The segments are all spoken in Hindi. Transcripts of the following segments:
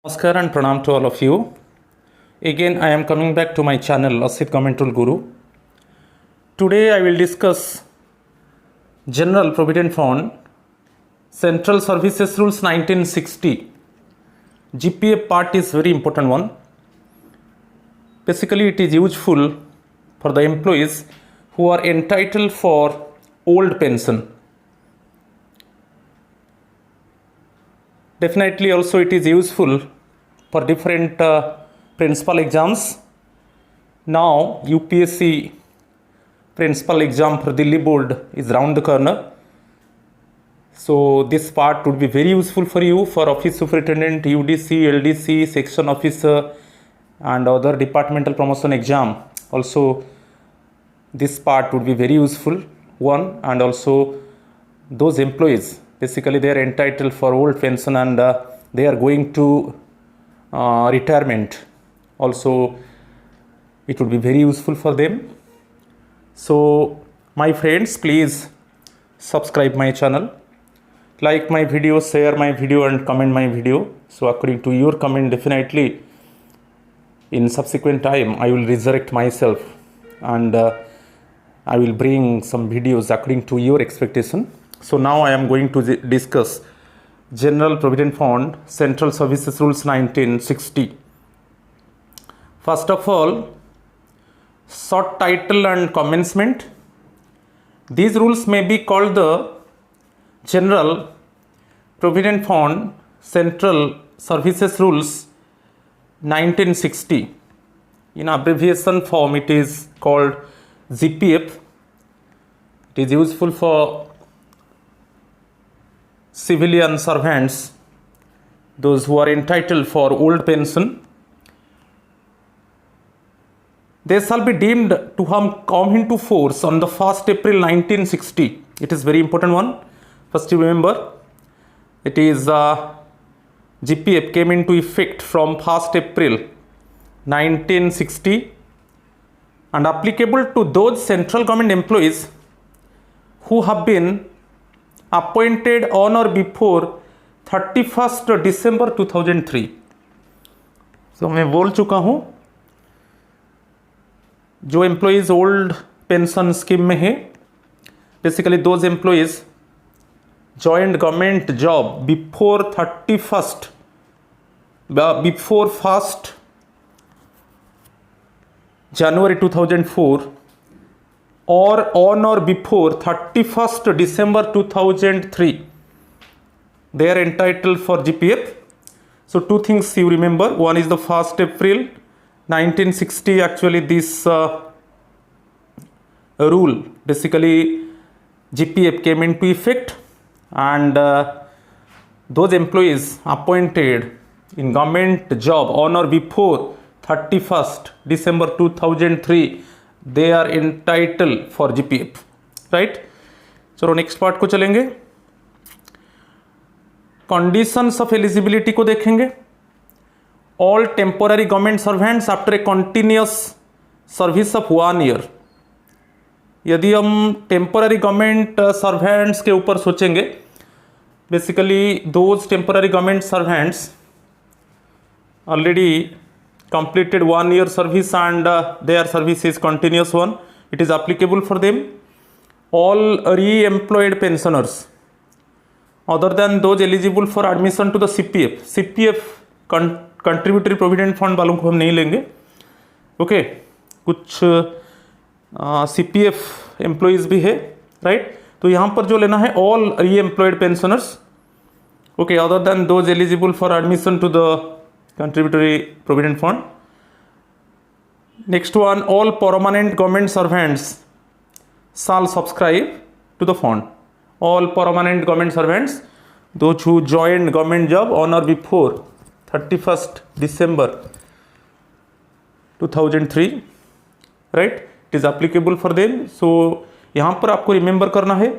Namaskar and pranam to all of you. Again, I am coming back to my channel Asit Government Rule Guru. Today, I will discuss General Provident Fund Central Services Rules 1960. GPF part is very important one. Basically, it is useful for the employees who are entitled for old pension. Definitely also it is useful for different principal exams. Now UPSC principal exam for Delhi board is round the corner. So this part would be very useful for you for office superintendent, UDC, LDC, section officer and other departmental promotion exam. Also this part would be very useful one, and also those employees basically they are entitled for old pension and they are going to retirement. Also it would be very useful for them. So my friends, please subscribe my channel, like my video, share my video and comment my video. So according to your comment, definitely in subsequent time I will resurrect myself and I will bring some videos according to your expectation. So now I am going to discuss General Provident Fund Central Services Rules 1960. First of all, short title and commencement. These rules may be called the General Provident Fund Central Services Rules 1960. In abbreviation form it is called GPF. It is useful for civilian servants, those who are entitled for old pension. They shall be deemed to have come into force on the 1st April 1960. It is very important one. First you remember, it is GPF came into effect from 1st April 1960 and applicable to those central government employees who have been appointed on or before 31st December 2003. So मैं बोल चुका हूँ जो एम्प्लॉइज ओल्ड पेंशन स्कीम में है, basically those employees joint government job before 1st January 2004 or on or before 31st December 2003, they are entitled for GPF. So two things you remember. One is the 1st April 1960. Actually this rule, basically GPF came into effect and those employees appointed in government job on or before 31st December 2003, they are entitled for GPF, right? चलो नेक्स्ट पार्ट को चलेंगे. कंडीशंस ऑफ एलिजिबिलिटी को देखेंगे. All temporary government servants after a continuous service of 1 year. यदि हम टेम्पोररी गवर्नमेंट सर्वेंट्स के ऊपर सोचेंगे, basically those temporary government servants already completed 1 year service and their service is continuous one, it is applicable for them. All re-employed pensioners other than those eligible for admission to the CPF contributory provident fund वालों को हम नहीं लेंगे. ओके, कुछ CPF एम्प्लॉइज भी है, राइट? तो यहाँ पर जो लेना है all re-employed pensioners, okay, other than those eligible for admission to the contributory provident fund. Next one, all permanent government servants shall subscribe to the fund. All permanent government servants, those who joined government job on or before 31st December 2003, right? It is applicable for them. So यहाँ पर आपको रिमेंबर करना है,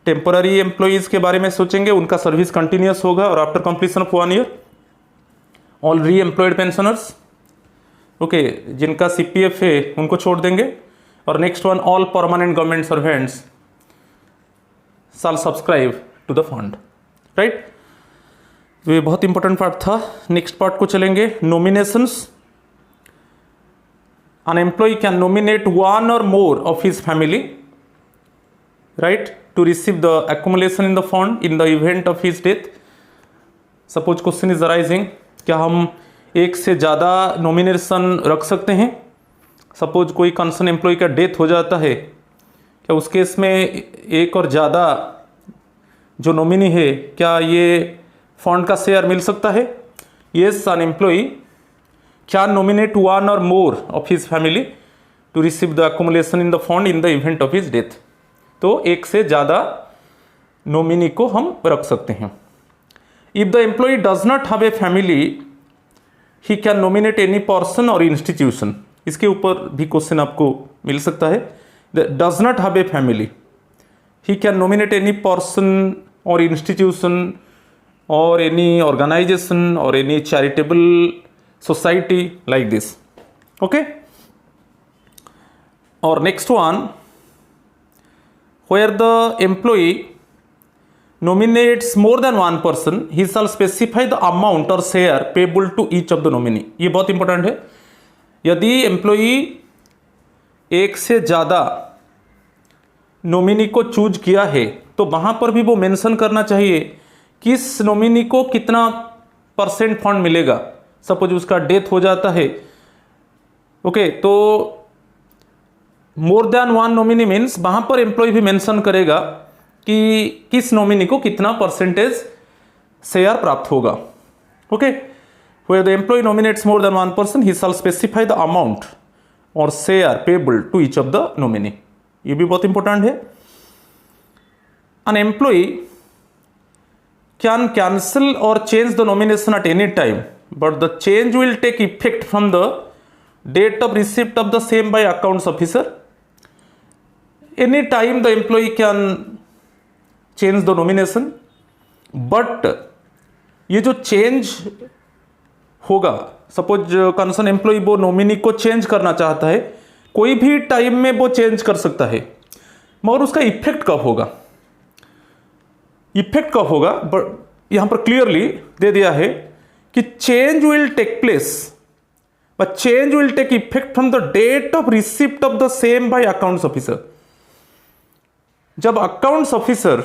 टेम्पोररी एम्प्लॉइज के बारे में सोचेंगे, उनका सर्विस कंटिन्यूस होगा और after completion of 1 year all re employed pensioners, okay, जिनका CPF है उनको छोड़ देंगे. और next one, all permanent government servants shall subscribe to the fund, right? तो ये बहुत इंपॉर्टेंट पार्ट था। नेक्स्ट पार्ट को चलेंगे, nominations. An employee can nominate one or more of his family, right, to receive the accumulation in the fund in the event of his death. Suppose question is arising, क्या हम एक से ज़्यादा नॉमिनेशन रख सकते हैं? सपोज कोई कंसर्न एम्प्लॉय का डेथ हो जाता है, क्या उस केस में एक और ज़्यादा जो नॉमिनी है, क्या ये फंड का शेयर मिल सकता है? Yes, an employee can nominate one or more of his family to receive the accumulation in the fund in the event of his death. तो एक से ज़्यादा नॉमिनी को हम रख सकते हैं। If the employee does not have a family, he can nominate any person or institution. इसके ऊपर भी क्वेश्चन आपको मिल सकता है। Does not have a family, he can nominate any person or institution or any organization or any charitable society like this. Okay, or next one, where the employee nominates more than one person, he shall specify the amount or share payable to each of the nominee. ये बहुत इंपॉर्टेंट है। यदि एम्प्लॉई एक से ज़्यादा नॉमिनी को चूज किया है तो वहाँ पर भी वो मेंशन करना चाहिए किस नॉमिनी को कितना परसेंट फंड मिलेगा। सपोज उसका डेथ हो जाता है, ओके, तो मोर देन वन नॉमिनी मीन्स वहाँ पर एम्प्लॉय भी मेंशन करेगा कि किस नॉमिनी को कितना परसेंटेज शेयर प्राप्त होगा। Okay, where the employee nominates more than one person, he shall specify the amount or share payable to each of the nominee. ये भी बहुत इंपॉर्टेंट है। An employee can cancel or change the nomination at any time, but the change will take effect from the date of receipt of the same by accounts officer. Any time the employee can change the nomination, but ये जो चेंज होगा, सपोज कंसर्न एम्प्लॉय वो नॉमिनी को चेंज करना चाहता है, कोई भी टाइम में वो चेंज कर सकता है, मगर उसका इफेक्ट कब होगा? इफेक्ट कब होगा? बट यहां पर क्लियरली दे दिया है कि change will take place, but change will take effect from the date of receipt of the same by accounts officer. जब अकाउंट्स ऑफिसर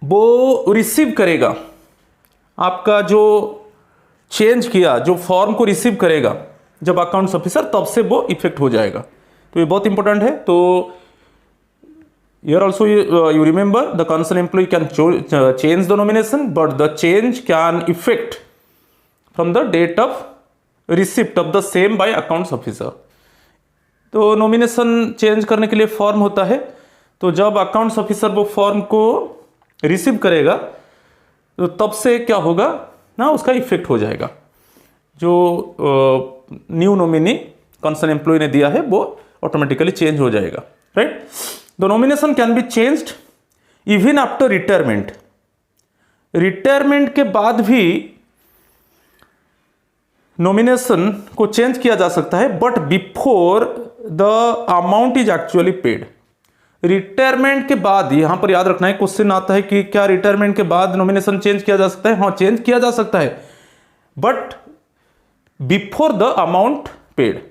वो रिसीव करेगा आपका जो चेंज किया, जो फॉर्म को रिसीव करेगा जब अकाउंट्स ऑफिसर, तब से वो इफेक्ट हो जाएगा। तो ये बहुत इंपॉर्टेंट है। तो here also you remember the concerned employee can change the nomination, but the change can effect from the date of receipt of the same by accounts officer. तो नॉमिनेशन चेंज करने के लिए फॉर्म होता है, तो जब अकाउंट्स ऑफिसर वो फॉर्म को रिसीव करेगा तो तब से क्या होगा ना, उसका इफेक्ट हो जाएगा। जो न्यू नॉमिनी कंसर्न एम्प्लॉय ने दिया है वो ऑटोमेटिकली चेंज हो जाएगा, right. The nomination can be changed even after retirement. Retirement के बाद भी नॉमिनेशन को चेंज किया जा सकता है, but before the amount is actually paid. Retirement के बाद, यहां पर याद रखना है, क्वेश्चन आता है कि क्या रिटायरमेंट के बाद नॉमिनेशन चेंज किया जा सकता है? हाँ, चेंज किया जा सकता है, but before the amount paid.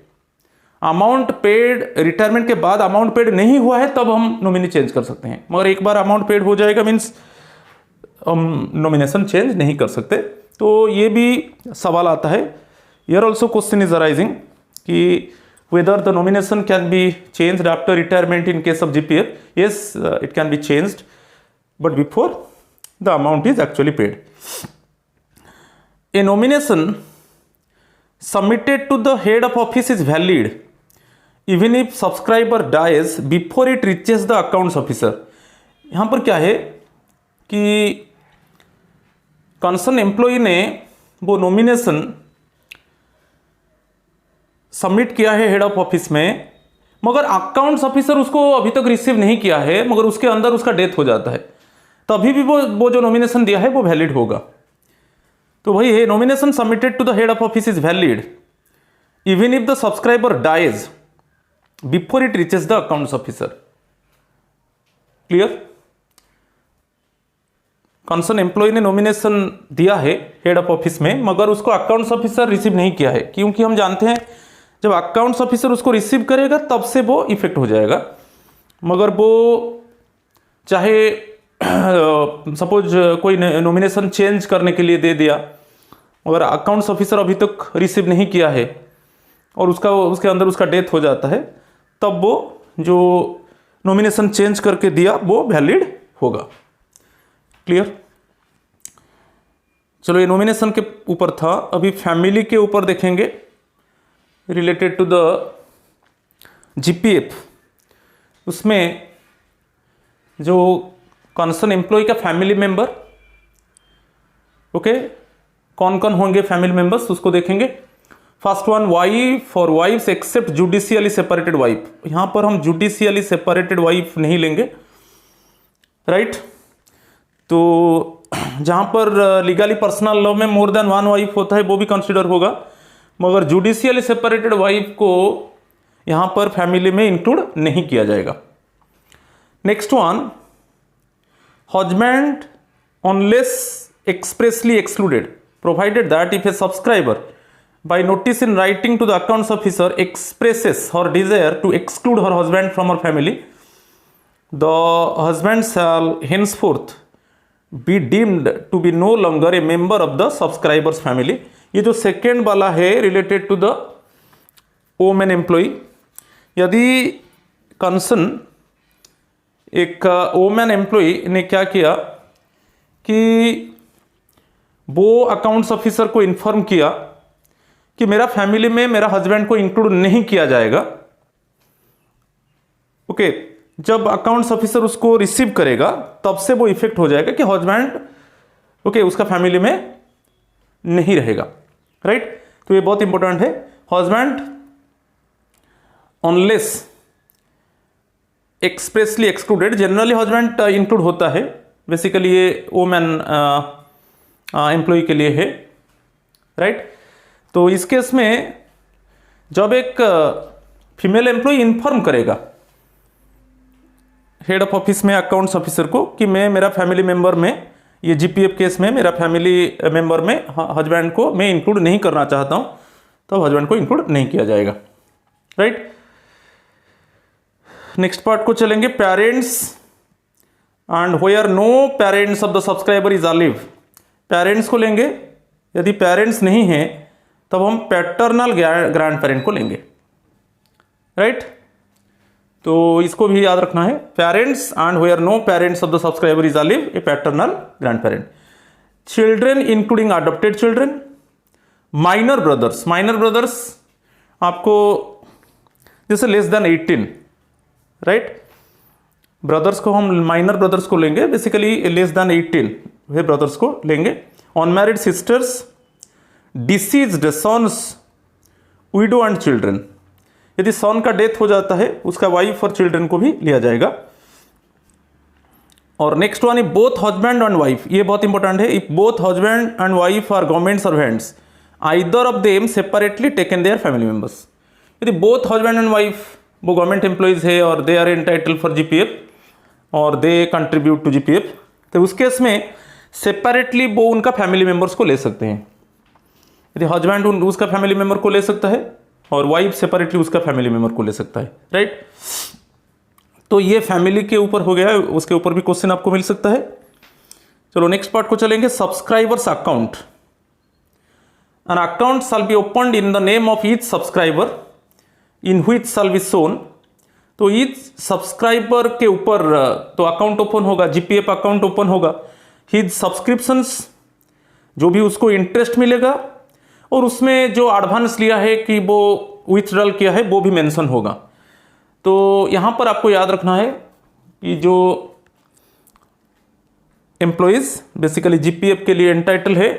Amount paid, retirement के बाद अमाउंट पेड नहीं हुआ है तब हम नॉमिनी चेंज कर सकते हैं, मगर एक बार अमाउंट पेड हो जाएगा मीन्स हम नॉमिनेशन चेंज नहीं कर सकते। तो ये भी सवाल आता है। Here also question is arising कि whether the nomination can be changed after retirement in case of GPF. Yes, it can be changed, but before the amount is actually paid. A nomination submitted to the head of office is valid even if subscriber dies before it reaches the accounts officer. यहाँ पर क्या है कि कंसर्न एम्प्लॉय ने वो नॉमिनेशन सबमिट किया है हेड ऑफ ऑफिस में, मगर अकाउंट्स ऑफिसर उसको अभी तक रिसीव नहीं किया है, मगर उसके अंदर उसका डेथ हो जाता है, तभी भी वो जो नॉमिनेशन दिया है वो वैलिड होगा। तो वही है, nomination submitted to the head of office is valid even if the subscriber dies before it reaches the accounts officer. Clear? Concern employee ने नॉमिनेशन दिया है हेड ऑफ ऑफिस में, मगर उसको अकाउंट्स ऑफिसर रिसीव नहीं किया है, क्योंकि हम जानते हैं जब अकाउंट्स ऑफिसर उसको रिसीव करेगा तब से वो इफेक्ट हो जाएगा। मगर वो चाहे सपोज कोई नॉमिनेशन चेंज करने के लिए दे दिया, मगर अकाउंट्स ऑफिसर अभी तक रिसीव नहीं किया है और उसके अंदर उसका डेथ हो जाता है, तब वो जो नॉमिनेशन चेंज करके दिया वो वैलिड होगा। क्लियर? चलो, ये नॉमिनेशन के ऊपर था। अभी फैमिली के ऊपर देखेंगे रिलेटेड टू द जीपीएफ। उसमें जो कंसर्न एम्प्लॉय का फैमिली मेंबर, ओके, कौन कौन होंगे फैमिली मेंबर्स उसको देखेंगे। फर्स्ट वन, वाइफ और wife's except judicially separated wife. यहां पर हम जुडिशियली सेपरेटेड वाइफ नहीं लेंगे, राइट? तो जहां पर लीगली पर्सनल लॉ में मोर देन वन वाइफ होता है वो भी कंसिडर होगा, मगर जुडिशियली सेपरेटेड वाइफ को यहां पर फैमिली में इंक्लूड नहीं किया जाएगा। Next one, husband unless expressly excluded, provided that if a subscriber by notice in writing to the accounts officer expresses her desire to exclude her husband from her family, the husband shall henceforth be deemed to be no longer a member of the subscriber's family। ये जो सेकेंड वाला है related to the women employee, यदि कंसर्न एक वोमेन एम्प्लॉय ने क्या किया कि वो अकाउंट्स ऑफिसर को इन्फॉर्म किया कि मेरा फैमिली में मेरा हस्बैंड को इंक्लूड नहीं किया जाएगा, ओके, जब अकाउंट्स ऑफिसर उसको रिसीव करेगा तब से वो इफेक्ट हो जाएगा कि हस्बैंड, ओके, उसका फैमिली में नहीं रहेगा, राइट? तो ये बहुत इंपॉर्टेंट है। Husband Wanless expressly excluded, generally husband include होता है, बेसिकली ये वोमेन एम्प्लॉय के लिए है, राइट? तो इस केस में जब एक फीमेल एम्प्लॉय इन्फॉर्म करेगा हेड ऑफ ऑफिस में अकाउंट्स ऑफिसर को कि मैं मेरा फैमिली मेंबर में, ये जीपीएफ केस में मेरा फैमिली मेंबर में हस्बैंड को मैं इंक्लूड नहीं करना चाहता हूं, तो हस्बैंड को इंक्लूड नहीं किया जाएगा, राइट? नेक्स्ट पार्ट को चलेंगे, parents and where no parents of the subscriber is alive. Parents को लेंगे, यदि पेरेंट्स नहीं हैं तब हम पैटर्नल ग्रैंड पेरेंट को लेंगे, राइट? तो इसको भी याद रखना है, parents and where no parents of the subscriber is alive, a paternal grandparent. Children including adopted children, minor brothers, minor brothers आपको जैसे लेस देन 18, राइट? ब्रदर्स को हम माइनर ब्रदर्स को लेंगे, बेसिकली लेस देन 18 वे ब्रदर्स को लेंगे। Unmarried sisters, deceased sons, widow and children, यदि सन का डेथ हो जाता है उसका वाइफ और चिल्ड्रन को भी लिया जाएगा। और next one, if both husband and wife, ये बहुत इंपॉर्टेंट है, if both husband and wife are government servants either of them separately taken their family members. यदि बोथ हस्बैंड एंड वाइफ वो गवर्नमेंट एम्प्लॉइज है और they are entitle for GPF और दे कंट्रीब्यूट टू जीपीएफ, तो उस केस में सेपरेटली वो उनका फैमिली मेंबर्स को ले सकते हैं। यदि हस्बैंड उसका फैमिली मेंबर को ले सकता है और वाइफ सेपरेटली उसका फैमिली मेंबर को ले सकता है, राइट? तो ये फैमिली के ऊपर हो गया, उसके ऊपर भी क्वेश्चन आपको मिल सकता है। चलो नेक्स्ट पार्ट को चलेंगे, subscribers account. An account shall be opened in the name of each subscriber in which shall be shown. तो ईच सब्सक्राइबर के ऊपर तो अकाउंट ओपन होगा, जीपीएफ अकाउंट ओपन होगा, हिज सब्सक्रिप्शंस, जो भी उसको इंटरेस्ट मिलेगा और उसमें जो एडवांस लिया है कि वो विथड्रॉल किया है वो भी मेंशन होगा। तो यहां पर आपको याद रखना है कि जो एम्प्लॉइज बेसिकली जीपीएफ के लिए एंटाइटल है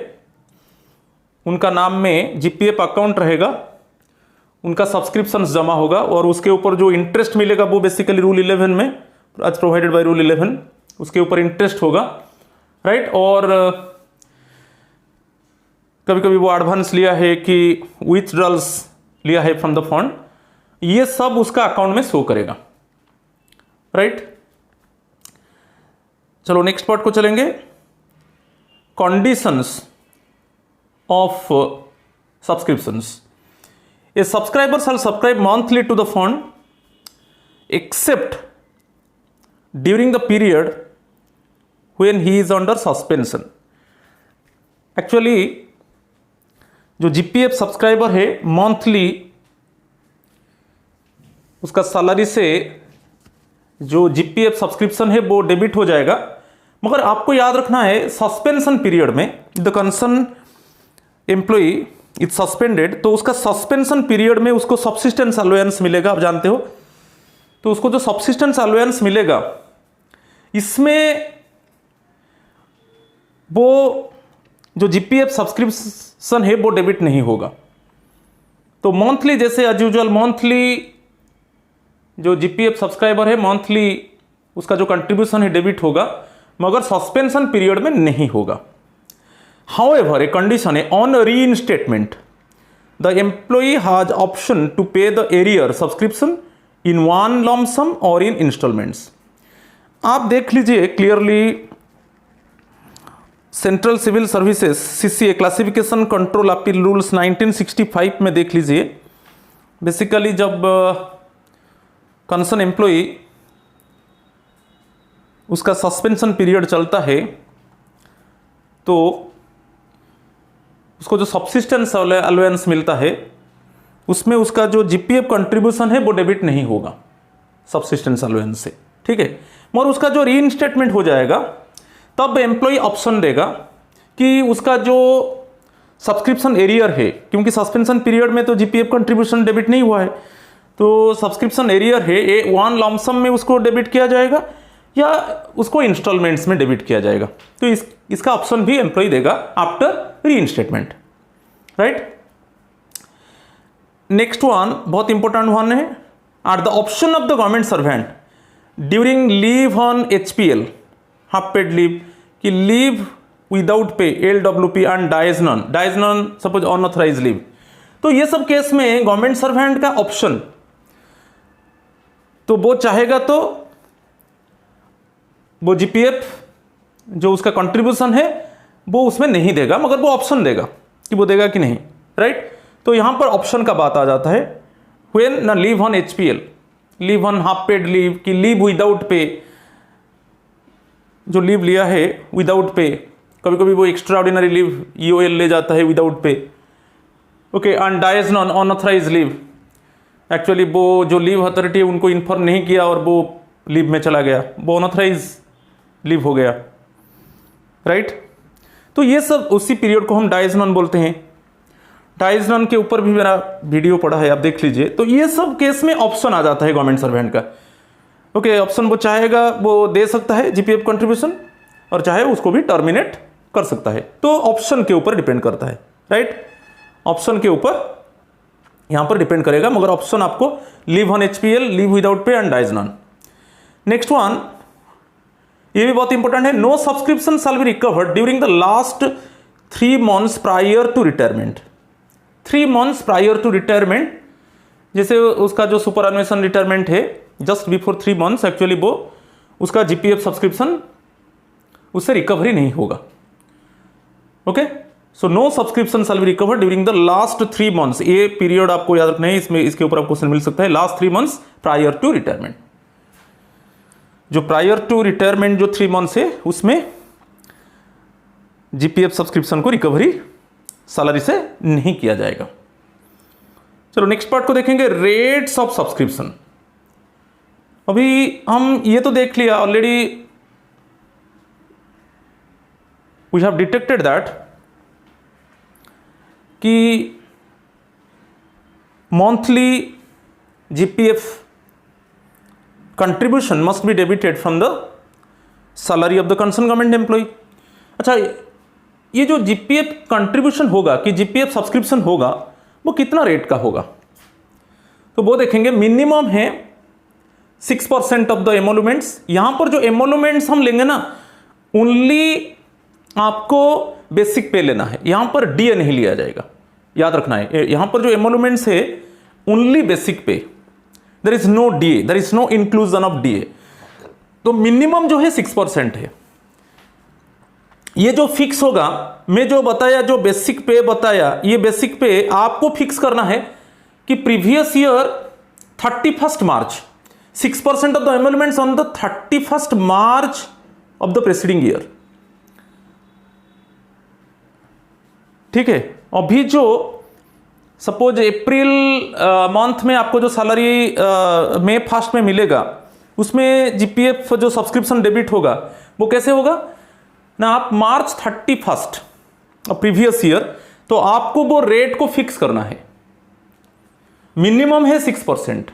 उनका नाम में जीपीएफ अकाउंट रहेगा, उनका सब्सक्रिप्शंस जमा होगा और उसके ऊपर जो इंटरेस्ट मिलेगा वो बेसिकली रूल 11 में एज प्रोवाइडेड बाय रूल 11 उसके ऊपर इंटरेस्ट होगा, राइट? और कभी कभी वो एडवांस लिया है कि विथड्रॉल्स लिया है फ्रॉम द फंड, ये सब उसका अकाउंट में शो करेगा, राइट? चलो नेक्स्ट पार्ट को चलेंगे, conditions of subscriptions. A subscriber shall subscribe monthly to the fund except during the period when he is under suspension. Actually जो जीपीएफ सब्सक्राइबर है मंथली उसका सैलरी से जो जीपीएफ सब्सक्रिप्शन है वो डेबिट हो जाएगा, मगर आपको याद रखना है सस्पेंशन पीरियड में the concern employee is suspended, तो उसका सस्पेंशन पीरियड में उसको सब्सिस्टेंस अलाउंस मिलेगा, आप जानते हो। तो उसको जो सब्सिस्टेंस अलाउंस मिलेगा इसमें वो जो जीपीएफ सब्सक्रिप्शन है वो डेबिट नहीं होगा। तो मंथली जैसे एज यूजुअल मंथली जो जीपीएफ सब्सक्राइबर है मंथली उसका जो कंट्रीब्यूशन है डेबिट होगा, मगर सस्पेंशन पीरियड में नहीं होगा। हाउएवर ए कंडीशन है on reinstatement the employee has option to pay the arrear subscription in one lump sum और इन इंस्टॉलमेंट्स। आप देख लीजिए clearly central civil services CCA classification control appeal rules 1965 में देख लीजिए। बेसिकली जब कंसर्न एम्प्लॉई उसका सस्पेंशन पीरियड चलता है तो उसको जो सब्सिस्टेंस अलाउंस मिलता है उसमें उसका जो जीपीएफ कंट्रीब्यूशन है वो डेबिट नहीं होगा सब्सिस्टेंस अलाउंस से, ठीक है। मगर उसका जो रीइंस्टेटमेंट हो जाएगा तब एम्प्लॉय ऑप्शन देगा कि उसका जो सब्सक्रिप्शन एरियर है, क्योंकि सस्पेंशन पीरियड में तो जीपीएफ कंट्रीब्यूशन डेबिट नहीं हुआ है, तो सब्सक्रिप्शन एरियर है ये वन लम्प सम में उसको डेबिट किया जाएगा या उसको इंस्टॉलमेंट्स में डेबिट किया जाएगा। तो इसका ऑप्शन भी एम्प्लॉय देगा after reinstatement, right. Next one बहुत इंपॉर्टेंट वन है, at the option of the government servant during leave on HPL half paid leave कि leave without pay LWP and dies non suppose unauthorised leave. तो ये सब केस में गवर्नमेंट सर्वेंट का ऑप्शन, तो वो चाहेगा तो वो जीपीएफ जो उसका कंट्रीब्यूशन है वो उसमें नहीं देगा, मगर वो ऑप्शन देगा कि वो देगा कि नहीं, राइट। तो यहां पर ऑप्शन का बात आ जाता है व्हेन ना leave on HPL, leave on half paid leave कि लीव विदाउट पे, जो लीव लिया है विदाउट पे, कभी कभी वो एक्स्ट्रा ऑर्डिनरी लीव ईओएल ले जाता है without pay, okay. And dies non unauthorise leave, actually वो जो लीव अथॉरिटी है उनको इन्फॉर्म नहीं किया और वो लीव में चला गया, वो अनऑथराइज लीव हो गया, राइट। तो ये सब उसी पीरियड को हम डाइज नॉन बोलते हैं। डाइज नॉन के ऊपर भी मेरा वीडियो पड़ा है, आप देख लीजिए। तो ये सब केस में ऑप्शन आ जाता है गवर्नमेंट सर्वेंट का, ओके। ऑप्शन वो चाहेगा वो दे सकता है जीपीएफ कंट्रीब्यूशन और चाहे उसको भी टर्मिनेट कर सकता है। तो ऑप्शन के ऊपर डिपेंड करता है, राइट। ऑप्शन के ऊपर यहां पर डिपेंड करेगा, मगर ऑप्शन आपको leave on HPL, leave without pay and dies non. Next one ये भी बहुत इंपॉर्टेंट है, no subscription shall be recovered during the last 3 months prior to retirement. 3 months prior to retirement, जैसे उसका जो सुपरएनुएशन रिटायरमेंट है जस्ट बिफोर 3 months, एक्चुअली वो उसका जीपीएफ सब्सक्रिप्शन उससे रिकवरी नहीं होगा, okay. So no subscription shall be recovered during the last 3 months। ये पीरियड आपको याद रखना है, इसमें इसके ऊपर आपको क्वेश्चन मिल सकता है। Last 3 months prior to retirement, जो प्रायर टू रिटायरमेंट जो 3 months है उसमें जीपीएफ सब्सक्रिप्शन को रिकवरी सैलरी से नहीं किया जाएगा। चलो नेक्स्ट पार्ट को देखेंगे, रेट्स ऑफ सब्सक्रिप्शन। अभी हम ये तो देख लिया already, we have detected that कि monthly GPF contribution must be debited from the salary of the concern government employ. अच्छा, ये जो जीपीएफ कंट्रीब्यूशन होगा कि जीपीएफ सब्सक्रिप्शन होगा वो कितना रेट का होगा, तो वो देखेंगे। मिनिमम है 6% ऑफ द एमोलुमेंट्स। यहां पर जो एमोलुमेंट्स हम लेंगे ना, ओनली आपको बेसिक पे लेना है, यहां पर डीए नहीं लिया जाएगा, याद रखना है। यहां पर जो एमोलुमेंट्स है only basic pay, there is no DA, there is no inclusion of DA. तो मिनिमम जो है 6% है। ये जो फिक्स होगा, मैं जो बताया, जो बेसिक पे बताया, ये बेसिक पे आपको फिक्स करना है कि previous year 31st March 6% of the emoluments on the 31st March of the presiding year. ठीक है, अभी जो सपोज अप्रैल मंथ में आपको जो सैलरी मई 1 में मिलेगा, उसमें जीपीएफ जो सब्सक्रिप्शन डेबिट होगा वो कैसे होगा ना, आप मार्च 31st प्रीवियस ईयर, तो आपको वो रेट को फिक्स करना है। मिनिमम है 6%,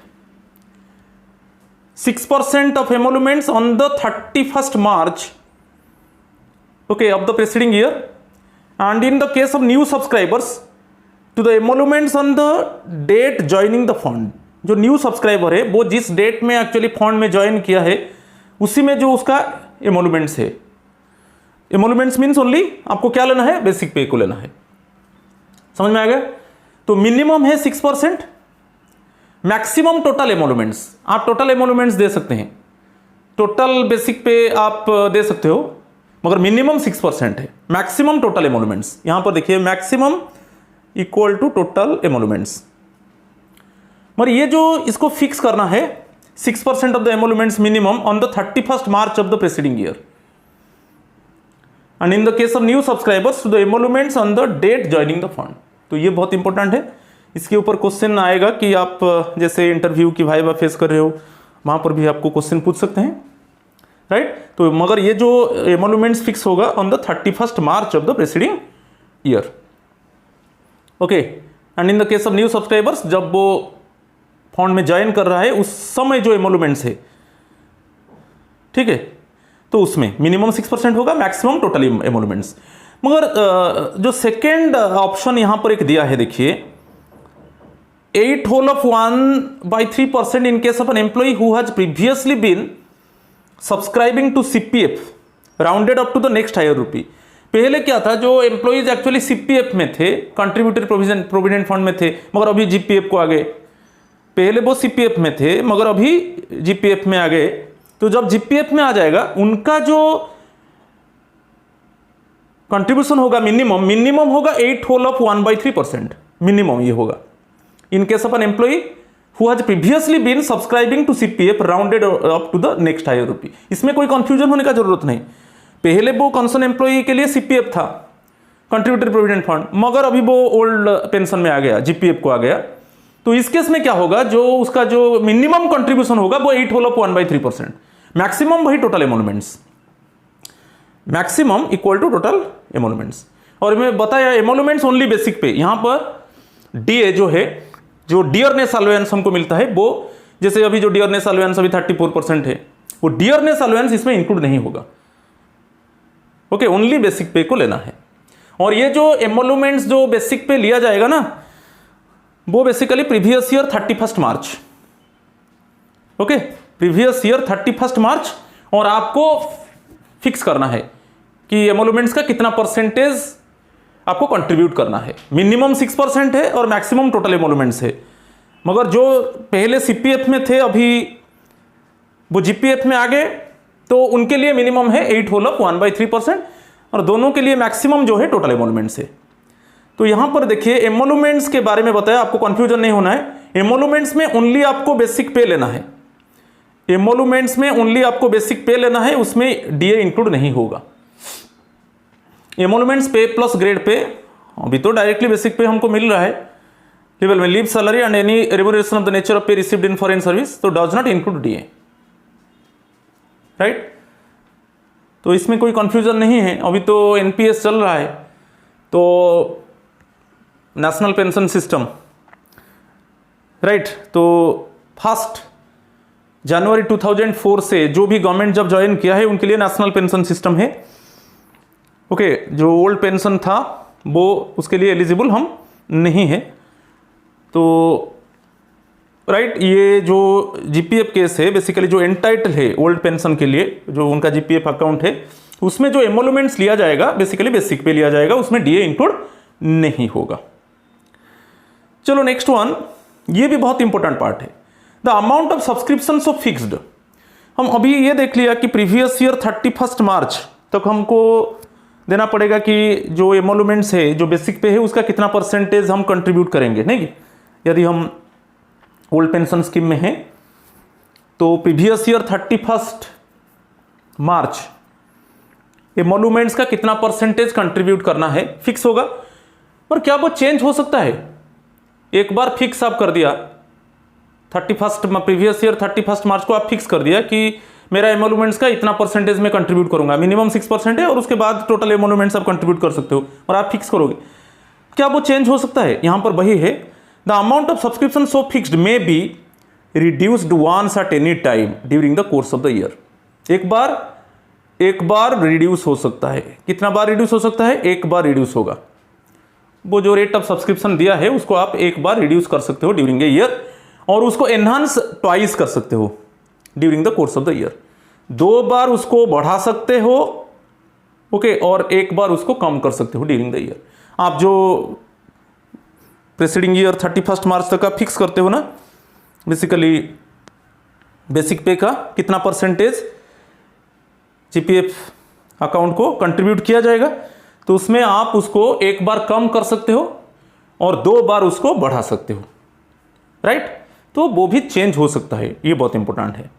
6% of emoluments on the 31st March okay of the presiding year, and in the case of new subscribers to the emoluments on the date joining the fund. जो न्यू सब्सक्राइबर है वो जिस डेट में एक्चुअली फंड में ज्वाइन किया है उसी में जो उसका एमोलमेंट्स है। एमोलमेंट्स मीन्स ओनली आपको क्या लेना है, बेसिक पे को लेना है। समझ में आ गया? तो मिनिमम है 6%, मैक्सिमम टोटल एमोलमेंट्स, आप टोटल एमोलमेंट्स दे सकते हैं, टोटल बेसिक पे आप दे सकते हो, मगर मिनिमम 6% है। मैक्सिमम टोटल एमोलमेंट्स, यहां पर देखिए maximum equal to total emoluments. मगर ये जो इसको फिक्स करना है 6% of the emoluments minimum on the 31st March of the presiding year, and in the case of new subscribers to the emoluments on the date joining the fund. तो ये बहुत इंपॉर्टेंट है, इसके ऊपर क्वेश्चन आएगा कि आप जैसे इंटरव्यू की वाइवा फेस कर रहे हो, वहां पर भी आपको क्वेश्चन पूछ सकते हैं, राइट। तो मगर ये जो एमोलमेंट्स फिक्स होगा on the 31st March of the presiding year, okay. And in the case of new subscribers, जब वो फंड में ज्वाइन कर रहा है उस समय जो एमोलमेंट्स है, ठीक है, तो उसमें मिनिमम 6% होगा, मैक्सिमम टोटल एमोलमेंट्स। मगर जो सेकेंड ऑप्शन यहां पर एक दिया है, देखिए 8 whole of 1/3% in case of an employee who has previously been subscribing to CPF rounded up to the next higher rupee। पहले क्या था, जो एम्प्लॉइज एक्चुअली सीपीएफ में थे, कंट्रीब्यूटरी प्रोविडेंट फंड में थे, मगर अभी जीपीएफ को आ गए। पहले वो सीपीएफ में थे मगर अभी जीपीएफ में आ गए। तो जब जीपीएफ में आ जाएगा, उनका जो कंट्रीब्यूशन होगा मिनिमम होगा 8 whole of 1/3%, मिनिमम ये होगा। In case of an employee who has previously been subscribing to CPF rounded up to the next higher rupee। इसमें कोई कंफ्यूजन होने का जरूरत नहीं। पहले वो कंसर्न एम्प्लॉई के लिए सीपीएफ था, कंट्रीब्यूटरी प्रोविडेंट फंड, मगर अभी वो ओल्ड पेंशन में आ गया, जीपीएफ को आ गया। तो इस केस में क्या होगा, जो उसका जो मिनिमम कंट्रीब्यूशन होगा वो 8 whole of 1/3%, मैक्सिमम वही total emoluments, maximum equal to total emoluments. और मैं बताया एमोलमेंट्स ओनली बेसिक पे, यहां पर डीए जो है, जो डियरनेस अलाउंस हमको मिलता है, वो जैसे अभी जो डियरनेस अलाउंस अभी 34% है, वो डियरनेस अलाउंस इसमें इंक्लूड नहीं होगा, ओके। ओनली बेसिक पे को लेना है। और ये जो एमोलमेंट्स जो बेसिक पे लिया जाएगा ना, वो basically previous year 31st March, okay, previous year 31st मार्च। और आपको फिक्स करना है कि एमोलमेंट्स का कितना परसेंटेज आपको कंट्रीब्यूट करना है। मिनिमम 6% है और मैक्सिमम टोटल एमोलमेंट्स है। मगर जो पहले सीपीएफ में थे, अभी वो जीपीएफ में आ गए, तो उनके लिए मिनिमम है 8 whole of 1/3%, और दोनों के लिए मैक्सिमम जो है टोटल एमोलमेंट्स है। तो यहां पर देखिए एमोलमेंट्स के बारे में बताया, आपको कंफ्यूजन नहीं होना है। एमोलमेंट्स में ओनली आपको बेसिक पे लेना है, एमोलमेंट्स में ओनली आपको बेसिक पे लेना है, उसमें डीए इंक्लूड नहीं होगा। एमोलमेंट्स पे प्लस ग्रेड पे, अभी तो डायरेक्टली बेसिक पे हमको मिल रहा है लेवल में, leave salary and any remuneration of the nature of पे रिसीव्ड इन फॉरेन सर्विस, तो does not include DA, right. तो इसमें कोई कंफ्यूजन नहीं है। अभी तो एनपीएस चल रहा है, तो नेशनल पेंशन सिस्टम, राइट। तो 1 जनवरी 2004 से जो भी गवर्नमेंट जब ज्वाइन किया है उनके लिए नेशनल पेंशन सिस्टम है, ओके। जो ओल्ड पेंशन था वो उसके लिए एलिजिबल हम नहीं है। तो राइट, ये जो जीपीएफ केस है, बेसिकली जो एंटाइटल है ओल्ड पेंशन के लिए, जो उनका जीपीएफ अकाउंट है, उसमें जो एमोलमेंट्स लिया जाएगा बेसिकली बेसिक पे लिया जाएगा, उसमें डीए इंक्लूड नहीं होगा। चलो नेक्स्ट वन, ये भी बहुत इंपॉर्टेंट पार्ट है, the amount of subscription of fixed. हम अभी ये देख लिया कि प्रीवियस ईयर 31st मार्च तक हमको देना पड़ेगा कि जो एमोलुमेंट्स है, जो बेसिक पे है, उसका कितना परसेंटेज हम कंट्रीब्यूट करेंगे, नहीं? यदि हम ओल्ड पेंशन स्कीम में हैं तो प्रीवियस ईयर 31 मार्च एमोलुमेंट्स का कितना परसेंटेज कंट्रीब्यूट करना है फिक्स होगा। पर क्या वो चेंज हो सकता है? एक बार फिक्स आप कर दिया 31 प्रीवियस ईयर 31 मार्च को आप फिक्स कर दिया कि मेरा एमोलुमेंट्स का इतना परसेंटेज में कंट्रीब्यूट करूंगा, मिनिमम 6% है और उसके बाद टोटल एमोलुमेंट्स आप कंट्रीब्यूट कर सकते हो और आप फिक्स करोगे। क्या वो चेंज हो सकता है? यहां पर वही है, the amount of subscription so fixed may be reduced once at any time during the course of the year. एक बार रिड्यूस हो सकता है। कितना बार रिड्यूस हो सकता है? एक बार रिड्यूस होगा। वो जो रेट ऑफ सब्सक्रिप्शन दिया है उसको आप एक बार रिड्यूस कर सकते हो ड्यूरिंग ए ईयर, और उसको एनहांस ट्वाइस कर सकते हो during the course of the year. 2 बार उसको बढ़ा सकते हो, ओके, और एक बार उसको कम कर सकते हो ड्यूरिंग द ईयर। आप जो प्रेसिडिंग ईयर 31 मार्च तक आप फिक्स करते हो ना, बेसिकली बेसिक पे का कितना परसेंटेज जीपीएफ अकाउंट को कंट्रीब्यूट किया जाएगा, तो उसमें आप उसको एक बार कम कर सकते हो और 2 बार उसको बढ़ा सकते हो, राइट? तो वो भी चेंज हो सकता है, ये बहुत इंपॉर्टेंट है।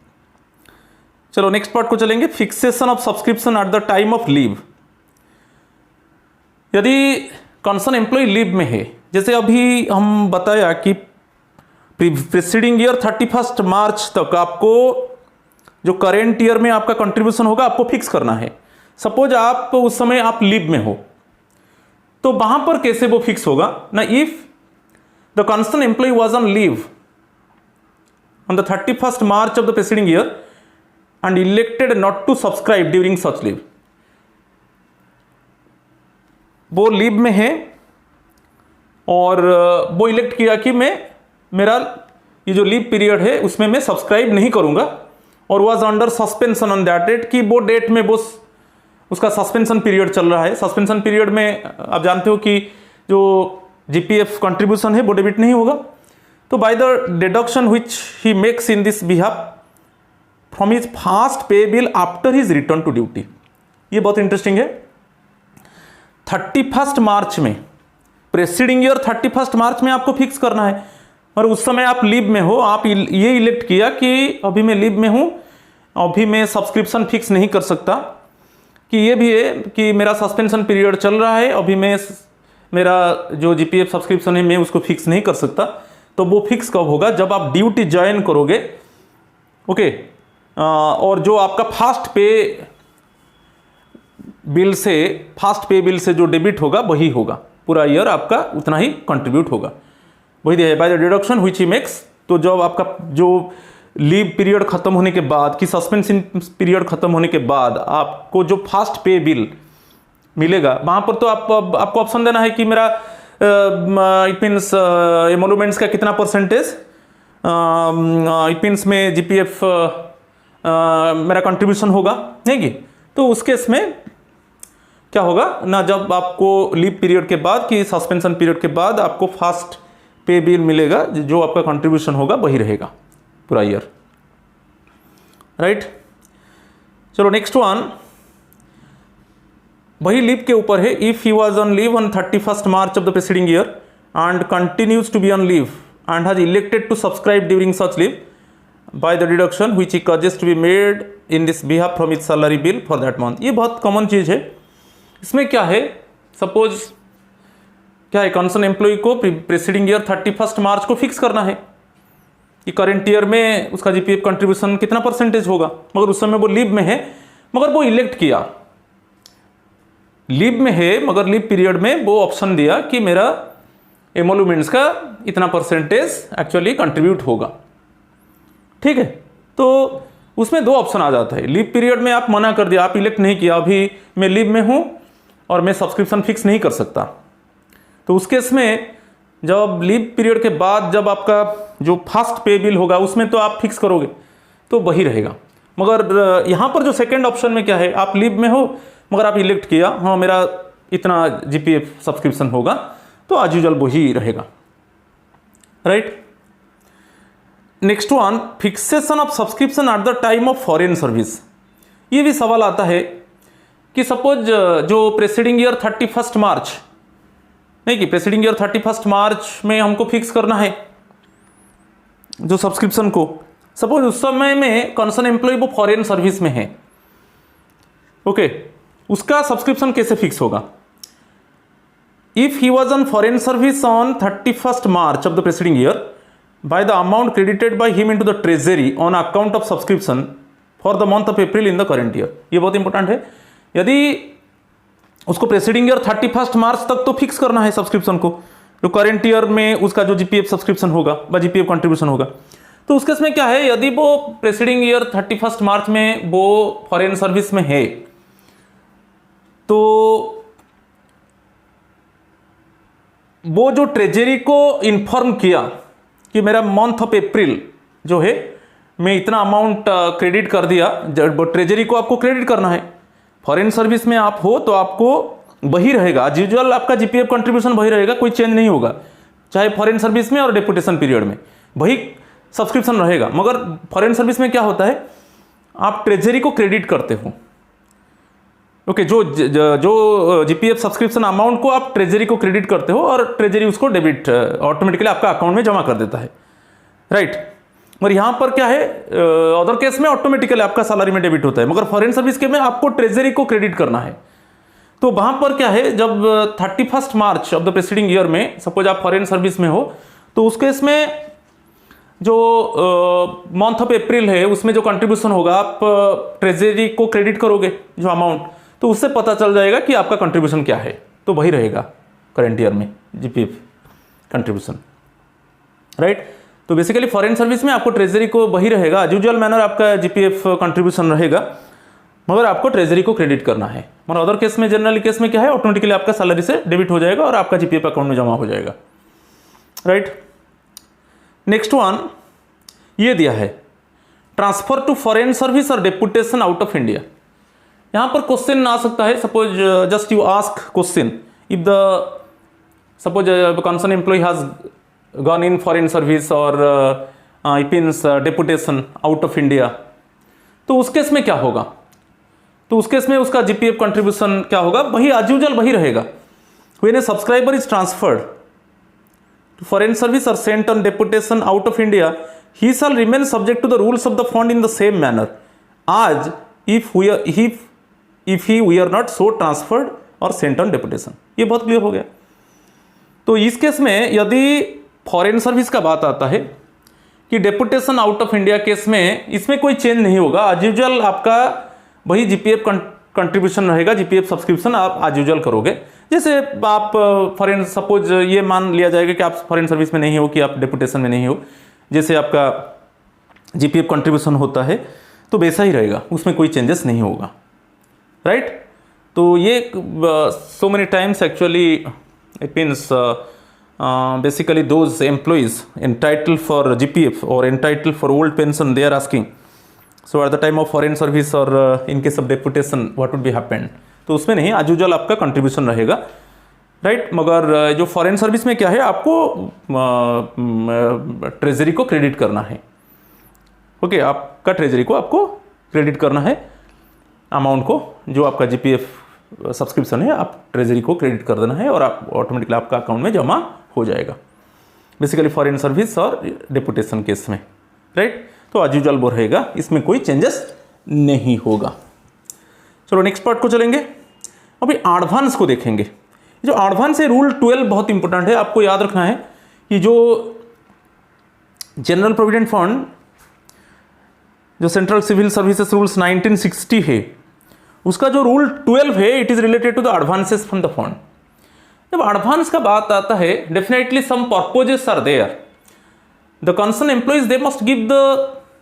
चलो नेक्स्ट पार्ट को चलेंगे, fixation of subscription at the time of leave. यदि कंसर्न एम्प्लॉय लीव में है, जैसे अभी हम बताया कि प्रीसीडिंग ईयर 31 मार्च तक आपको जो करेंट ईयर में आपका कंट्रीब्यूशन होगा आपको फिक्स करना है। सपोज आप उस समय आप लीव में हो, तो वहां पर कैसे वो फिक्स होगा ना? If the concern employee was on leave on the 31st March of the preceding year and elected not to subscribe during such leave, वो लीव में है और वो इलेक्ट किया कि मेरा ये जो लीव पीरियड है उसमें मैं सब्सक्राइब नहीं करूंगा, और was under suspension on that date, कि वो डेट में वो उसका सस्पेंशन पीरियड चल रहा है। सस्पेंशन पीरियड में आप जानते हो कि जो जीपीएफ कंट्रीब्यूशन है वो डेबिट नहीं होगा। तो by the deduction which he makes in this behalf from his first pay bill after his return to duty, ये बहुत इंटरेस्टिंग है। 31 मार्च में, प्रेसिडिंग ईयर 31 मार्च में आपको फिक्स करना है, और उस समय आप लीव में हो। आप ये इलेक्ट किया कि अभी मैं लीव में हूं, अभी मैं सब्सक्रिप्शन फिक्स नहीं कर सकता, कि ये भी है कि मेरा सस्पेंशन पीरियड चल रहा है, अभी मैं मेरा जो जीपीएफ सब्सक्रिप्शन है मैं उसको फिक्स नहीं कर सकता। तो वो फिक्स कब होगा? जब आप ड्यूटी ज्वाइन करोगे, ओके, और जो आपका फास्ट पे बिल से जो डेबिट होगा वही होगा, पूरा ईयर आपका उतना ही कंट्रीब्यूट होगा, वही दिया है bye the deduction which he makes. तो जब आपका जो लीव पीरियड खत्म होने के बाद, कि सस्पेंशन पीरियड खत्म होने के बाद आपको जो फास्ट पे बिल मिलेगा, वहां पर तो आपको ऑप्शन देना है कि मेरा इट मीन्स एमोलुमेंट्स का कितना परसेंटेज, इट मीन्स में जीपीएफ मेरा कंट्रीब्यूशन होगा, नहीं कि? तो उस केस में क्या होगा ना, जब आपको लीव पीरियड के बाद कि सस्पेंशन पीरियड के बाद आपको फास्ट पे बिल मिलेगा, जो आपका कंट्रीब्यूशन होगा वही रहेगा पूरा ईयर, राइट? चलो नेक्स्ट वन, वही लीव के ऊपर है। If he was on leave on 31 March of the preceding year and continues to be on leave and has elected to subscribe during such leave by the deduction which he causes to be made in this behalf from his salary bill for that month. ये बहुत कॉमन चीज है। इसमें क्या है, सपोज क्या है, कंसर्न एम्प्लॉय को प्रीसीडिंग ईयर 31 मार्च को फिक्स करना है कि करेंट ईयर में उसका जीपीएफ कंट्रीब्यूशन कितना परसेंटेज होगा, मगर उस समय वो लीव में है, मगर वो इलेक्ट किया, लीव में है मगर लीव पीरियड में वो ऑप्शन दिया कि मेरा एमोलुमेंट्स का इतना परसेंटेज एक्चुअली कंट्रीब्यूट होगा, ठीक है? तो उसमें 2 ऑप्शन आ जाता है। लीव पीरियड में आप मना कर दिया, आप इलेक्ट नहीं किया, अभी मैं लीव में हूं और मैं सब्सक्रिप्शन फिक्स नहीं कर सकता, तो उस केस में जब लीव पीरियड के बाद जब आपका जो फास्ट पे बिल होगा उसमें तो आप फिक्स करोगे तो वही रहेगा। मगर यहाँ पर जो सेकेंड ऑप्शन में क्या है, आप लीव में हो मगर आप इलेक्ट किया, हाँ मेरा इतना जीपीएफ सब्सक्रिप्शन होगा, तो एज यूजुअल वही रहेगा, right? Next one, fixation of subscription at the time of foreign service. ये भी सवाल आता है कि सपोज जो प्रेसिडिंग ईयर 31 मार्च, नहीं कि प्रेसिडिंग ईयर 31 मार्च में हमको फिक्स करना है जो सब्सक्रिप्शन को, सपोज उस समय में कंसर्न एम्प्लॉय वो फॉरेन सर्विस में है, ओके, उसका सब्सक्रिप्शन कैसे फिक्स होगा? If he was on foreign service on 31 March of the presiding year by the amount credited by him into the treasury on account of subscription for the month of April in the current year. ये बहुत इंपॉर्टेंट है। यदि उसको प्रेसिडिंग ईयर 31 मार्च तक तो फिक्स करना है सब्सक्रिप्शन को, जो करेंट ईयर में उसका जो जीपीएफ सब्सक्रिप्शन होगा व जीपीएफ कंट्रीब्यूशन होगा, तो उसके इसमें क्या है, यदि वो प्रेसिडिंग ईयर 31 मार्च में वो फॉरेन सर्विस में है तो वो जो ट्रेजरी को इन्फॉर्म किया कि मेरा मंथ ऑफ अप्रैल जो है मैं इतना अमाउंट क्रेडिट कर दिया, जब ट्रेजरी को आपको क्रेडिट करना है। फॉरेन सर्विस में आप हो तो आपको वही रहेगा, एज यूजुअल आपका जीपीएफ कंट्रीब्यूशन वही रहेगा, कोई चेंज नहीं होगा, चाहे फॉरेन सर्विस में और डेपुटेशन पीरियड में वही सब्सक्रिप्शन रहेगा। मगर फॉरेन सर्विस में क्या होता है, आप ट्रेजरी को क्रेडिट करते हो, ओके, जो जीपीएफ सब्सक्रिप्शन अमाउंट को आप ट्रेजरी को क्रेडिट करते हो और ट्रेजरी उसको डेबिट ऑटोमेटिकली आपका अकाउंट में जमा कर देता है, राइट। और यहाँ पर क्या है, अदर केस में ऑटोमेटिकली आपका सैलरी में डेबिट होता है, मगर फॉरेन सर्विस के में आपको ट्रेजरी को क्रेडिट करना है। तो वहाँ पर क्या है, जब 31 March of the presiding year में सपोज आप फॉरेन सर्विस में हो तो उस केस में जो मंथ ऑफ अप्रैल है उसमें जो कंट्रीब्यूशन होगा आप ट्रेजरी को क्रेडिट करोगे जो अमाउंट, तो उससे पता चल जाएगा कि आपका कंट्रीब्यूशन क्या है, तो वही रहेगा करेंट ईयर में जीपीएफ कंट्रीब्यूशन, राइट। तो बेसिकली फॉरेन सर्विस में आपको ट्रेजरी को वही रहेगा, एज यूजुअल मैनर आपका जीपीएफ कंट्रीब्यूशन रहेगा, मगर आपको ट्रेजरी को क्रेडिट करना है। मगर अदर केस में, जनरल केस में क्या है, ऑटोमेटिकली आपका सैलरी से डेबिट हो जाएगा और आपका जीपीएफ अकाउंट में जमा हो जाएगा, राइट। नेक्स्ट वन ये दिया है, ट्रांसफर टू फॉरेन सर्विस और डेपुटेशन आउट ऑफ इंडिया। यहाँ पर क्वेश्चन आ सकता है, suppose just you ask question, if the suppose concern employ has gone in foreign service और it means deputation out of India, तो उस केस में क्या होगा, तो उस केस में उसका जीपीएफ कंट्रीब्यूशन क्या होगा, वही एज यूजुअल वही रहेगा। When a subscriber is transferred to foreign service और sent on deputation out of India, he shall remain subject to the rules of the fund in the same manner as if we are not so transferred और सेंट ऑन डेपुटेशन। ये बहुत क्लियर हो गया। तो इस केस में यदि फॉरेन सर्विस का बात आता है कि deputation out of India case में इसमें कोई चेंज नहीं होगा, एज यूजुअल आपका वही जीपीएफ कंट्रीब्यूशन रहेगा, जीपीएफ सब्सक्रिप्शन आप एज यूजुअल करोगे। जैसे आप फॉरेन, सपोज ये मान लिया जाएगा कि आप फॉरेन सर्विस में नहीं हो, कि आप डेपुटेशन में नहीं हो, जैसे आपका जीपीएफ कंट्रीब्यूशन होता है तो वैसा ही रहेगा, उसमें कोई चेंजेस नहीं होगा, राइट। तो ये so many times actually it means basically those employees entitled for GPF or entitled for old pension, they are asking, so at the time of foreign service or in case of deputation what would be happened, तो उसमें नहीं, एज यूजुअल आपका कंट्रीब्यूशन रहेगा, राइट। मगर जो फॉरेन सर्विस में क्या है, आपको ट्रेजरी को क्रेडिट करना है, ओके, आपका ट्रेजरी को आपको क्रेडिट करना है अमाउंट को, जो आपका जीपीएफ सब्सक्रिप्शन है आप ट्रेजरी को क्रेडिट कर देना है और आप ऑटोमेटिकली आपका अकाउंट में जमा हो जाएगा, बेसिकली फॉरेन सर्विस और डेपुटेशन केस में, राइट। तो एज यूजुअल वो रहेगा, इसमें कोई चेंजेस नहीं होगा। चलो नेक्स्ट पार्ट को चलेंगे। अभी एडवांस को देखेंगे। जो एडवांस है, रूल 12 बहुत इंपॉर्टेंट है, आपको याद रखना है कि जो जनरल प्रोविडेंट फंड, जो सेंट्रल सिविल सर्विसेज रूल्स 1960 है, उसका जो रूल 12 है, it is related to the advances from the fund. जब एडवांस का बात आता है, definitely some purposes are there, the concern employees they must give the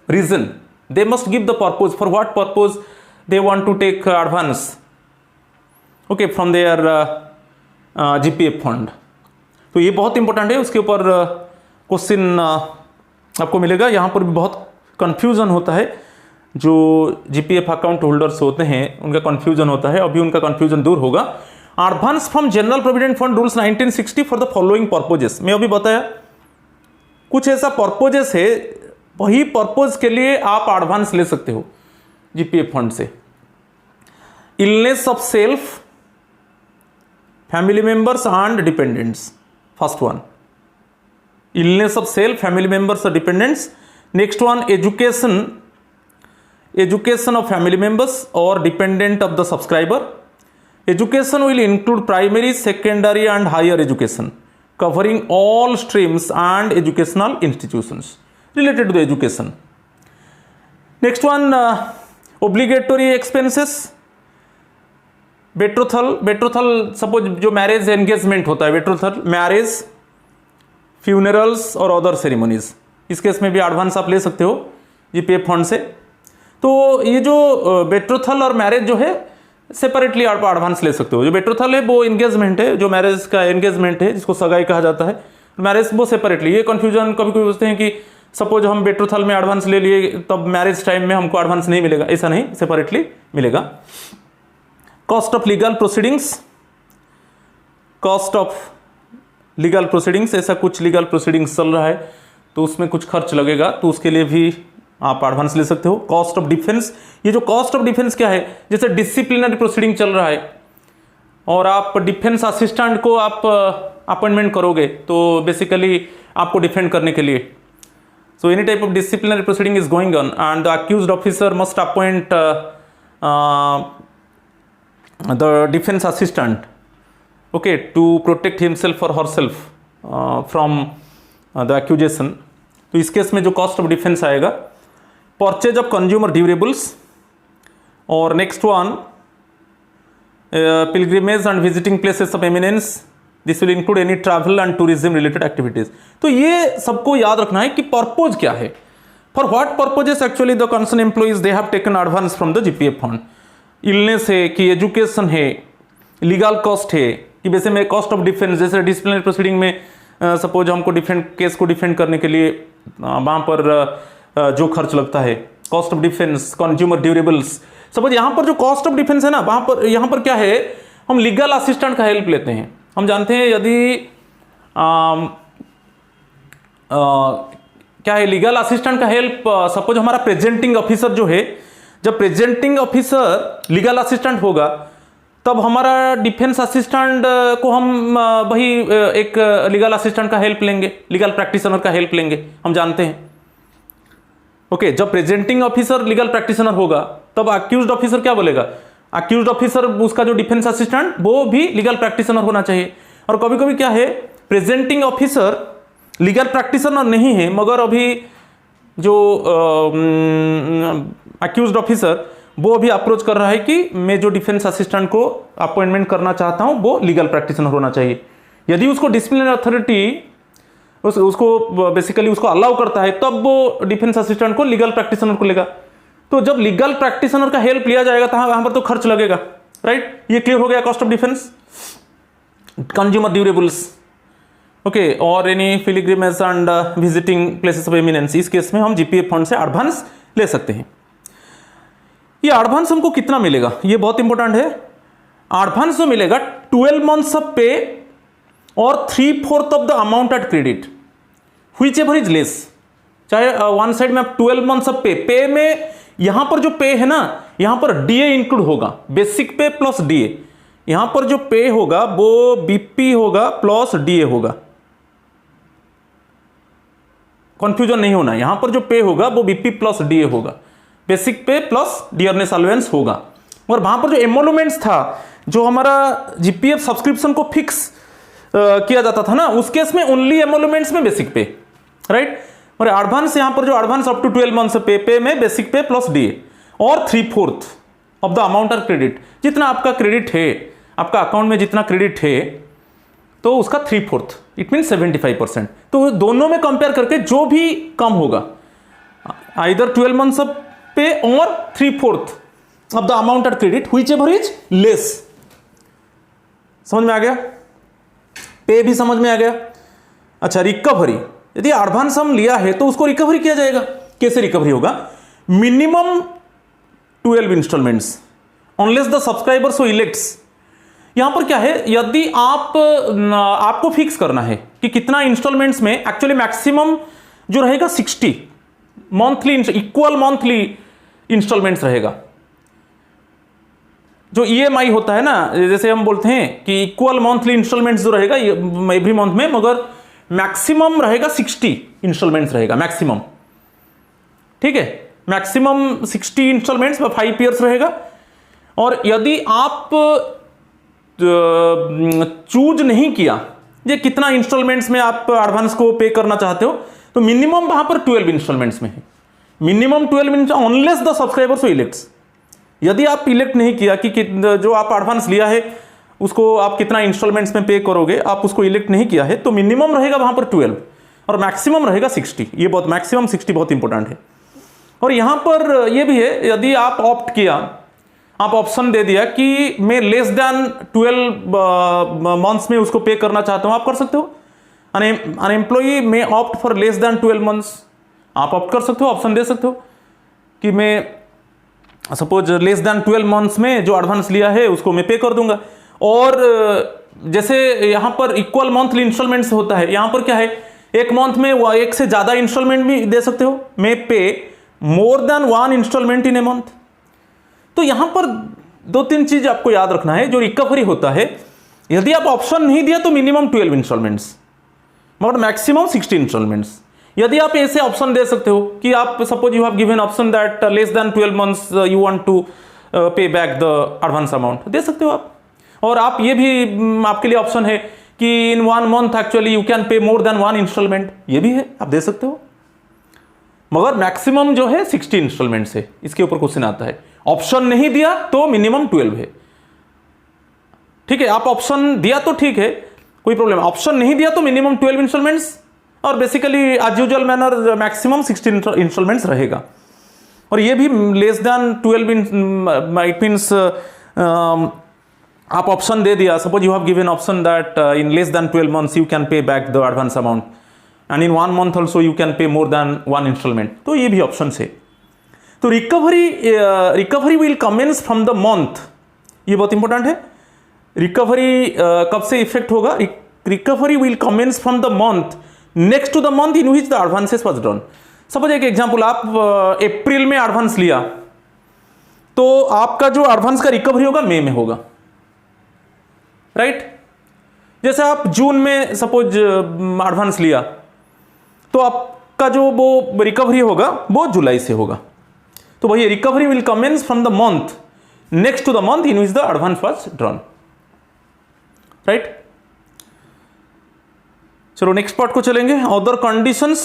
reason, they must give the purpose, for what purpose they want to take advance, okay, from their GPF fund. तो ये बहुत इंपॉर्टेंट है, उसके ऊपर क्वेश्चन आपको मिलेगा। यहाँ पर भी बहुत कंफ्यूजन होता है, जो जीपीएफ अकाउंट होल्डर्स होते हैं उनका कंफ्यूजन होता है, अभी उनका कंफ्यूजन दूर होगा। Advance from general provident fund rules 1960 for the following purposes, मैं अभी बताया कुछ ऐसा पर्पजेस है, वही पर्पज के लिए आप एडवांस ले सकते हो जीपीएफ फंड से। illness of self, family members and dependents. First one, illness of self, family members or dependents. Next one, education of family members or dependent of the subscriber. Education will include primary, secondary and higher education, covering all streams and educational institutions related to the education. Next one, obligatory expenses. Betrothal suppose जो मैरिज एंगेजमेंट होता है, बेट्रोथल मैरिज, फ्यूनरल्स और अदर सेरेमनीज, इस केस में भी एडवांस आप ले सकते हो जीपीएफ फंड से। तो ये जो बेट्रोथल और मैरिज जो है सेपरेटली आप एडवांस ले सकते हो। जो बेट्रोथल है वो एंगेजमेंट है, जो मैरिज का एंगेजमेंट है जिसको सगाई कहा जाता है, मैरिज वो सेपरेटली। ये कन्फ्यूजन कभी कभी पूछते हैं कि सपोज हम बेट्रोथल में एडवांस ले लिए तब मैरिज टाइम में हमको एडवांस नहीं मिलेगा, ऐसा नहीं, सेपरेटली मिलेगा। Cost of legal proceedings, cost of legal proceedings, ऐसा कुछ लीगल प्रोसीडिंग्स चल रहा है तो उसमें कुछ खर्च लगेगा, तो उसके लिए भी आप एडवांस ले सकते हो। कॉस्ट ऑफ डिफेंस, ये जो कॉस्ट ऑफ डिफेंस क्या है, जैसे डिसिप्लिनरी प्रोसीडिंग चल रहा है और आप डिफेंस असिस्टेंट को आप अपॉइंटमेंट करोगे तो बेसिकली आपको डिफेंड करने के लिए, so any type of disciplinary proceeding is going on and the accused officer must appoint the defense assistant, okay, to protect himself or herself from the accusation. तो इस केस में जो कॉस्ट ऑफ डिफेंस आएगा, परचेज ऑफ कंज्यूमर ड्यूरेबल्स, और next one pilgrimage and visiting places of eminence, this will include any travel and tourism related activities. तो ये सबको याद रखना है कि पर्पज क्या है, for what purposes actually the concern employees they have taken advance from the GPF fund. Illness है कि एजुकेशन है, लीगल कॉस्ट है कि वैसे में कॉस्ट ऑफ डिफेंस, जैसे डिसिप्लिनरी प्रोसीडिंग में सपोज हमको डिफेंड केस को डिफेंड करने के लिए वहाँ पर जो खर्च लगता है, cost of defence, consumer durables. Suppose यहाँ पर जो कॉस्ट ऑफ डिफेंस है ना, वहाँ पर यहाँ पर क्या है, हम लीगल असिस्टेंट का हेल्प लेते हैं। हम जानते हैं यदि क्या है लीगल असिस्टेंट का हेल्प, सपोज हमारा प्रेजेंटिंग ऑफिसर जो है, जब प्रेजेंटिंग ऑफिसर लीगल असिस्टेंट होगा तब हमारा डिफेंस असिस्टेंट को हम वही एक लीगल असिस्टेंट का हेल्प लेंगे, लीगल प्रैक्टिशनर का हेल्प लेंगे, हम जानते हैं। ओके, जब प्रेजेंटिंग ऑफिसर लीगल प्रैक्टिशनर होगा तब अक्यूज्ड ऑफिसर क्या बोलेगा, अक्यूज्ड ऑफिसर उसका जो डिफेंस असिस्टेंट वो भी लीगल प्रैक्टिशनर होना चाहिए। और कभी कभी क्या है, प्रेजेंटिंग ऑफिसर लीगल प्रैक्टिशनर नहीं है मगर अभी जो अक्यूज्ड ऑफिसर वो भी अप्रोच कर रहा है कि मैं जो डिफेंस असिस्टेंट को अपॉइंटमेंट करना चाहता हूं वो लीगल प्रैक्टिशनर होना चाहिए। यदि उसको डिसिप्लिनरी अथॉरिटी उसको बेसिकली उसको अलाउ करता है तब वो डिफेंस असिस्टेंट को लीगल प्रैक्टिशनर को लेगा। तो जब लीगल प्रैक्टिशनर का हेल्प लिया जाएगा तो वहां पर तो खर्च लगेगा, राइट। ये क्लियर हो गया cost of defence. Consumer durables, okay, और any pilgrimage and visiting places of eminence, इस केस में हम जीपीएफ फंड से एडवांस ले सकते हैं। ये एडवांस हमको कितना मिलेगा, ये बहुत इंपॉर्टेंट है। एडवांस जो मिलेगा 12 मंथ्स ऑफ पे और 3/4 of the amount at credit, which ever is less. चाहे वन साइड में आप 12 मंथ्स ऑफ पे में यहां पर जो पे है ना, यहां पर डीए इंक्लूड होगा, बेसिक पे प्लस डीए। यहां पर जो पे होगा वो बीपी होगा प्लस डीए होगा, कंफ्यूजन नहीं होना। यहां पर जो पे होगा वो बीपी प्लस डीए होगा, बेसिक पे प्लस डियरनेस अलाउंस होगा। और वहां पर जो एमोलुमेंट्स था, जो हमारा जीपीएफ सब्सक्रिप्शन को फिक्स किया जाता था ना, उस केस में ओनली एमोलुमेंट्स में बेसिक पे, राइट। और एडवांस यहां पर जो एडवांस अप टू 12 मंथ्स पे में बेसिक पे प्लस डीए और 3/4 of the amount of credit, जितना आपका क्रेडिट है, आपका अकाउंट में जितना क्रेडिट है तो उसका 3/4, इट मीन 75%। तो दोनों में कंपेयर करके जो भी कम होगा, आइदर 12 मंथ्स ऑफ पे और 3/4 of the amount of credit, which ever is less. समझ में आ गया, पे भी समझ में आ गया। अच्छा, रिकवरी, यदि एडवांस हम लिया है तो उसको रिकवरी किया जाएगा। कैसे रिकवरी होगा, minimum 12 instalments unless the subscriber so elects. यहां पर क्या है, यदि आपको फिक्स करना है कि कितना इंस्टॉलमेंट्स में, एक्चुअली मैक्सिमम जो रहेगा 60 मंथली, इक्वल मंथली इंस्टॉलमेंट्स रहेगा। जो ईएमआई होता है ना, जैसे हम बोलते हैं कि इक्वल मंथली इंस्टॉलमेंट्स जो रहेगा एवरी मंथ में, मगर मैक्सिमम रहेगा 60 इंस्टॉलमेंट्स रहेगा मैक्सिमम। ठीक है, मैक्सिमम 60 इंस्टॉलमेंट्स 5 ईयर्स रहेगा। और यदि आप चूज नहीं किया ये कितना इंस्टॉलमेंट्स में आप एडवांस को पे करना चाहते हो, तो मिनिमम वहां पर 12 इंस्टॉलमेंट्स में है, minimum 12 Wanless the subscriber so elects. यदि आप इलेक्ट नहीं किया कि जो आप एडवांस लिया है उसको आप कितना इंस्टॉलमेंट्स में पे करोगे, आप उसको इलेक्ट नहीं किया है, तो मिनिमम रहेगा वहां पर 12 और मैक्सिमम रहेगा 60। ये बहुत मैक्सिमम 60 बहुत इंपॉर्टेंट है। और यहां पर ये भी है, यदि आप ऑप्ट किया, आप ऑप्शन दे दिया कि मैं लेस देन 12 मंथ्स में उसको पे करना चाहता हूं, आप कर सकते हो। अन एम्प्लॉई में opt for less than 12 months, आप ऑप्ट कर सकते हो, ऑप्शन दे सकते हो कि मैं सपोज लेस देन 12 मंथ्स में जो एडवांस लिया है उसको मैं पे कर दूंगा। और जैसे यहां पर इक्वल मंथली इंस्टॉलमेंट्स होता है, यहां पर क्या है, एक मंथ में एक से ज्यादा इंस्टॉलमेंट भी दे सकते हो, मैं pay more than 1 instalment in a month. तो यहां पर 2-3 चीज आपको याद रखना है। जो रिकवरी होता है, यदि आप ऑप्शन नहीं दिया तो मिनिमम 12 इंस्टॉलमेंट्स मगर मैक्सिमम 60 इंस्टॉलमेंट्स। यदि आप ऐसे ऑप्शन दे सकते हो कि आप suppose you have given option that less than 12 months you want to pay back the advance amount, दे सकते हो आप। और आप ये भी आपके लिए ऑप्शन है कि इन 1 month actually you can pay more than 1 instalment, ये भी है, आप दे सकते हो। मगर मैक्सिमम जो है 60 इंस्टॉलमेंट्स है, इसके ऊपर क्वेश्चन आता है। ऑप्शन नहीं दिया तो मिनिमम 12 है। ठीक है, आप ऑप्शन दिया तो ठीक है, कोई प्रॉब्लम, ऑप्शन नहीं दिया तो मिनिमम 12 इंस्टॉलमेंट्स और basically as usual manner maximum 60 instalments रहेगा। और ये भी लेस देन 12 इट मीन्स आप ऑप्शन दे दिया, suppose you have given option that in less than 12 months you can pay back the advance amount and in 1 month also you can pay more than 1 instalment, तो ये भी ऑप्शन है। तो recovery will commence from the month, ये बहुत इंपॉर्टेंट है। रिकवरी कब से इफेक्ट होगा, recovery will commence from the month next to the month in which the advances was done. Suppose एक एग्जांपल, आप अप्रैल में एडवांस लिया तो आपका जो एडवांस का रिकवरी होगा मई में होगा, राइट। जैसे आप जून में सपोज एडवांस लिया तो आपका जो वो रिकवरी होगा वो जुलाई से होगा। तो वही recovery will commence from the month next to the month in which the advance was drawn, right. चलो नेक्स्ट पार्ट को चलेंगे। Other conditions,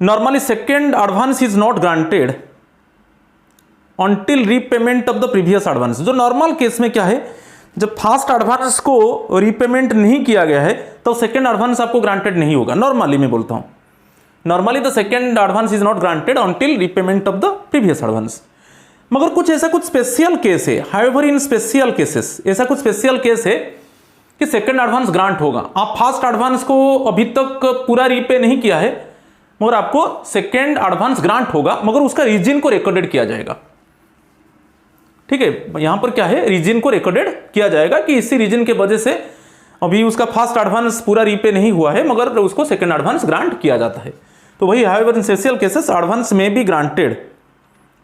normally second advance is not granted until repayment of the previous advance. जो नॉर्मल केस में क्या है, जब फर्स्ट एडवांस को रीपेमेंट नहीं किया गया है तो सेकेंड एडवांस आपको ग्रांटेड नहीं होगा। नॉर्मली मैं बोलता हूं, normally the second advance is not granted until repayment of the previous advance. मगर कुछ स्पेशल केस है, हाउएवर इन स्पेशल केसेस, ऐसा कुछ स्पेशल केस है कि सेकेंड एडवांस ग्रांट होगा। आप फर्स्ट एडवांस को अभी तक पूरा रीपे नहीं किया है मगर आपको सेकेंड एडवांस ग्रांट होगा, मगर उसका रीजन को रिकॉर्डेड किया जाएगा। ठीक है, यहां पर क्या है, रीजन को रिकॉर्डेड किया जाएगा कि इसी रीजन के वजह से अभी उसका फर्स्ट एडवांस पूरा रीपे नहीं हुआ है मगर उसको सेकेंड एडवांस ग्रांट किया जाता है। तो वही however in special cases advance may be granted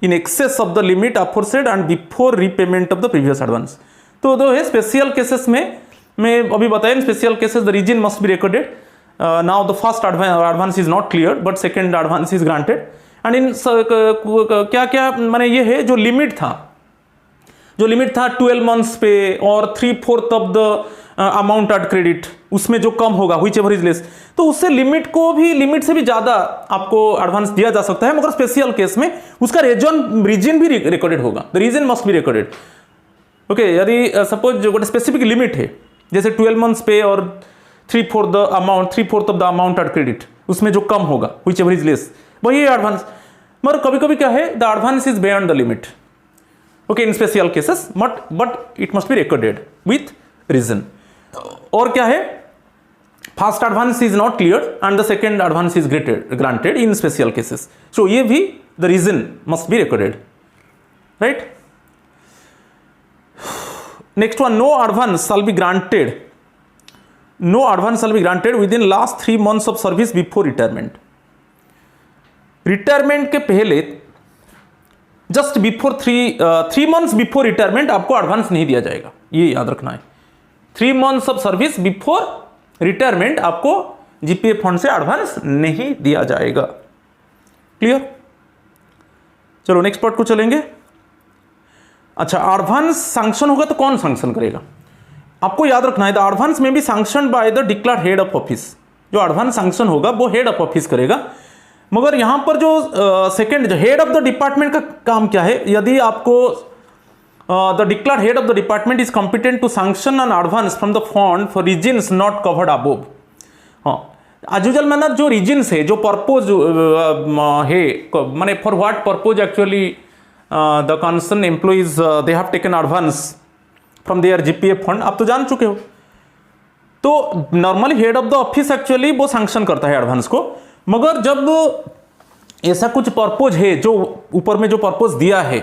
in excess of the limit aforesaid and before repayment of the previous advance. तो दो है स्पेशल केसेस में, मैं अभी बताया in special cases the reason must be recorded. Now the first advance is not clear but second advance is granted. And in क्या क्या मैंने ये है, जो लिमिट था 12 मंथ्स पे और 3/4 of the amount at credit, उसमें जो कम होगा व्हिच एवर इज लेस, तो उससे लिमिट से भी ज्यादा आपको एडवांस दिया जा सकता है। मगर स्पेशल केस में उसका रीजन भी रिकॉर्डेड होगा, the reason must be recorded. Okay, यदि सपोज गोटे स्पेसिफिक लिमिट है जैसे 12 मंथ्स पे और 3/4 of the amount at credit, उसमें जो कम होगा व्हिच एवर इज लेस, वही एडवांस। मगर कभी कभी क्या है, the advance is beyond the limit, okay, in special cases, but it must be recorded with reason. और क्या है, first advance is not clear and the second advance is granted in special cases, so ये भी the reason must be recorded, right. Next one, no advance shall be granted, no advance shall be granted within last 3 months of service before retirement. Retirement के पहले just before 3 months before retirement आपको एडवांस नहीं दिया जाएगा, ये याद रखना है। 3 months of service before retirement आपको जीपीएफ फंड से एडवांस नहीं दिया जाएगा। क्लियर? चलो नेक्स्ट पार्ट को चलेंगे। अच्छा, एडवांस सैंक्शन होगा तो कौन सैंक्शन करेगा? आपको याद रखना है, the advance may be sanction by the declared head of office. जो एडवांस सैंक्शन होगा वो हेड ऑफ ऑफिस करेगा। मगर यहां पर जो second head of the department का काम क्या है? यदि आपको the declared head of the department is competent to sanction an advance from the fund for reasons not covered above. हाँ, एज यूजुअल मैनर जो रीजन्स है, जो पर्पज है, माने for what purpose actually the concern employees they have taken advance from their GPF fund, आप तो जान चुके हो। तो normally head of the office actually वो सैंक्शन करता है एडवांस को। मगर जब ऐसा कुछ पर्पज है, जो ऊपर में जो पर्पज दिया है,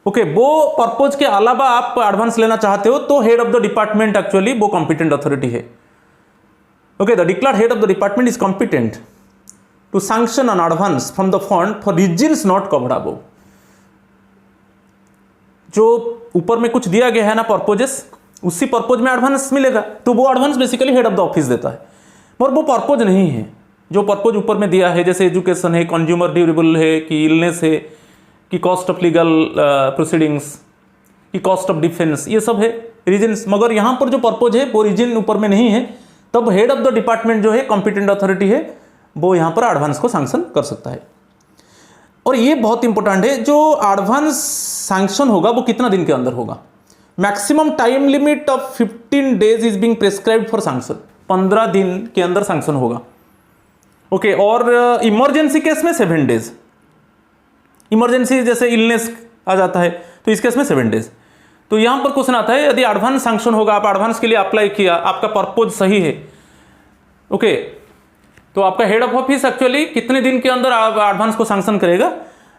ओके, वो पर्पज के अलावा आप एडवांस लेना चाहते हो तो head of the department actually वो कॉम्पिटेंट अथॉरिटी है। Okay, the declared head of the department is competent to sanction an advance from the fund for reasons not covered above. जो ऊपर में कुछ दिया गया है ना पर्पजेस, उसी पर्पज में एडवांस मिलेगा, तो वो advance basically head of the office देता है। और वो पर्पज नहीं है जो पर्पज ऊपर में दिया है, जैसे एजुकेशन है, कंज्यूमर ड्यूरेबल है, कि इलनेस है, कि कॉस्ट ऑफ लीगल प्रोसीडिंग्स, कि कॉस्ट ऑफ डिफेंस, ये सब है रीजन्स। मगर यहाँ पर जो पर्पज है वो रीजन ऊपर में नहीं है, तब हेड ऑफ द डिपार्टमेंट जो है कॉम्पिटेंट अथॉरिटी है, वो यहाँ पर एडवांस को सैंक्शन कर सकता है। और ये बहुत इंपॉर्टेंट है, जो एडवांस सैंक्शन होगा वो कितना दिन के अंदर होगा? Maximum time limit of 15 days is being prescribed for sanction. 15 दिन के अंदर सैंक्शन होगा। ओके, और इमरजेंसी केस में 7 days। इमरजेंसी जैसे इलनेस आ जाता है तो इस केस में 7 days। तो यहां पर क्वेश्चन आता है, यदि एडवांस सैंक्शन होगा, आप एडवांस के लिए अप्लाई किया, आपका पर्पज सही है, ओके, तो आपका हेड ऑफ ऑफिस एक्चुअली कितने दिन के अंदर एडवांस को सैंक्शन करेगा?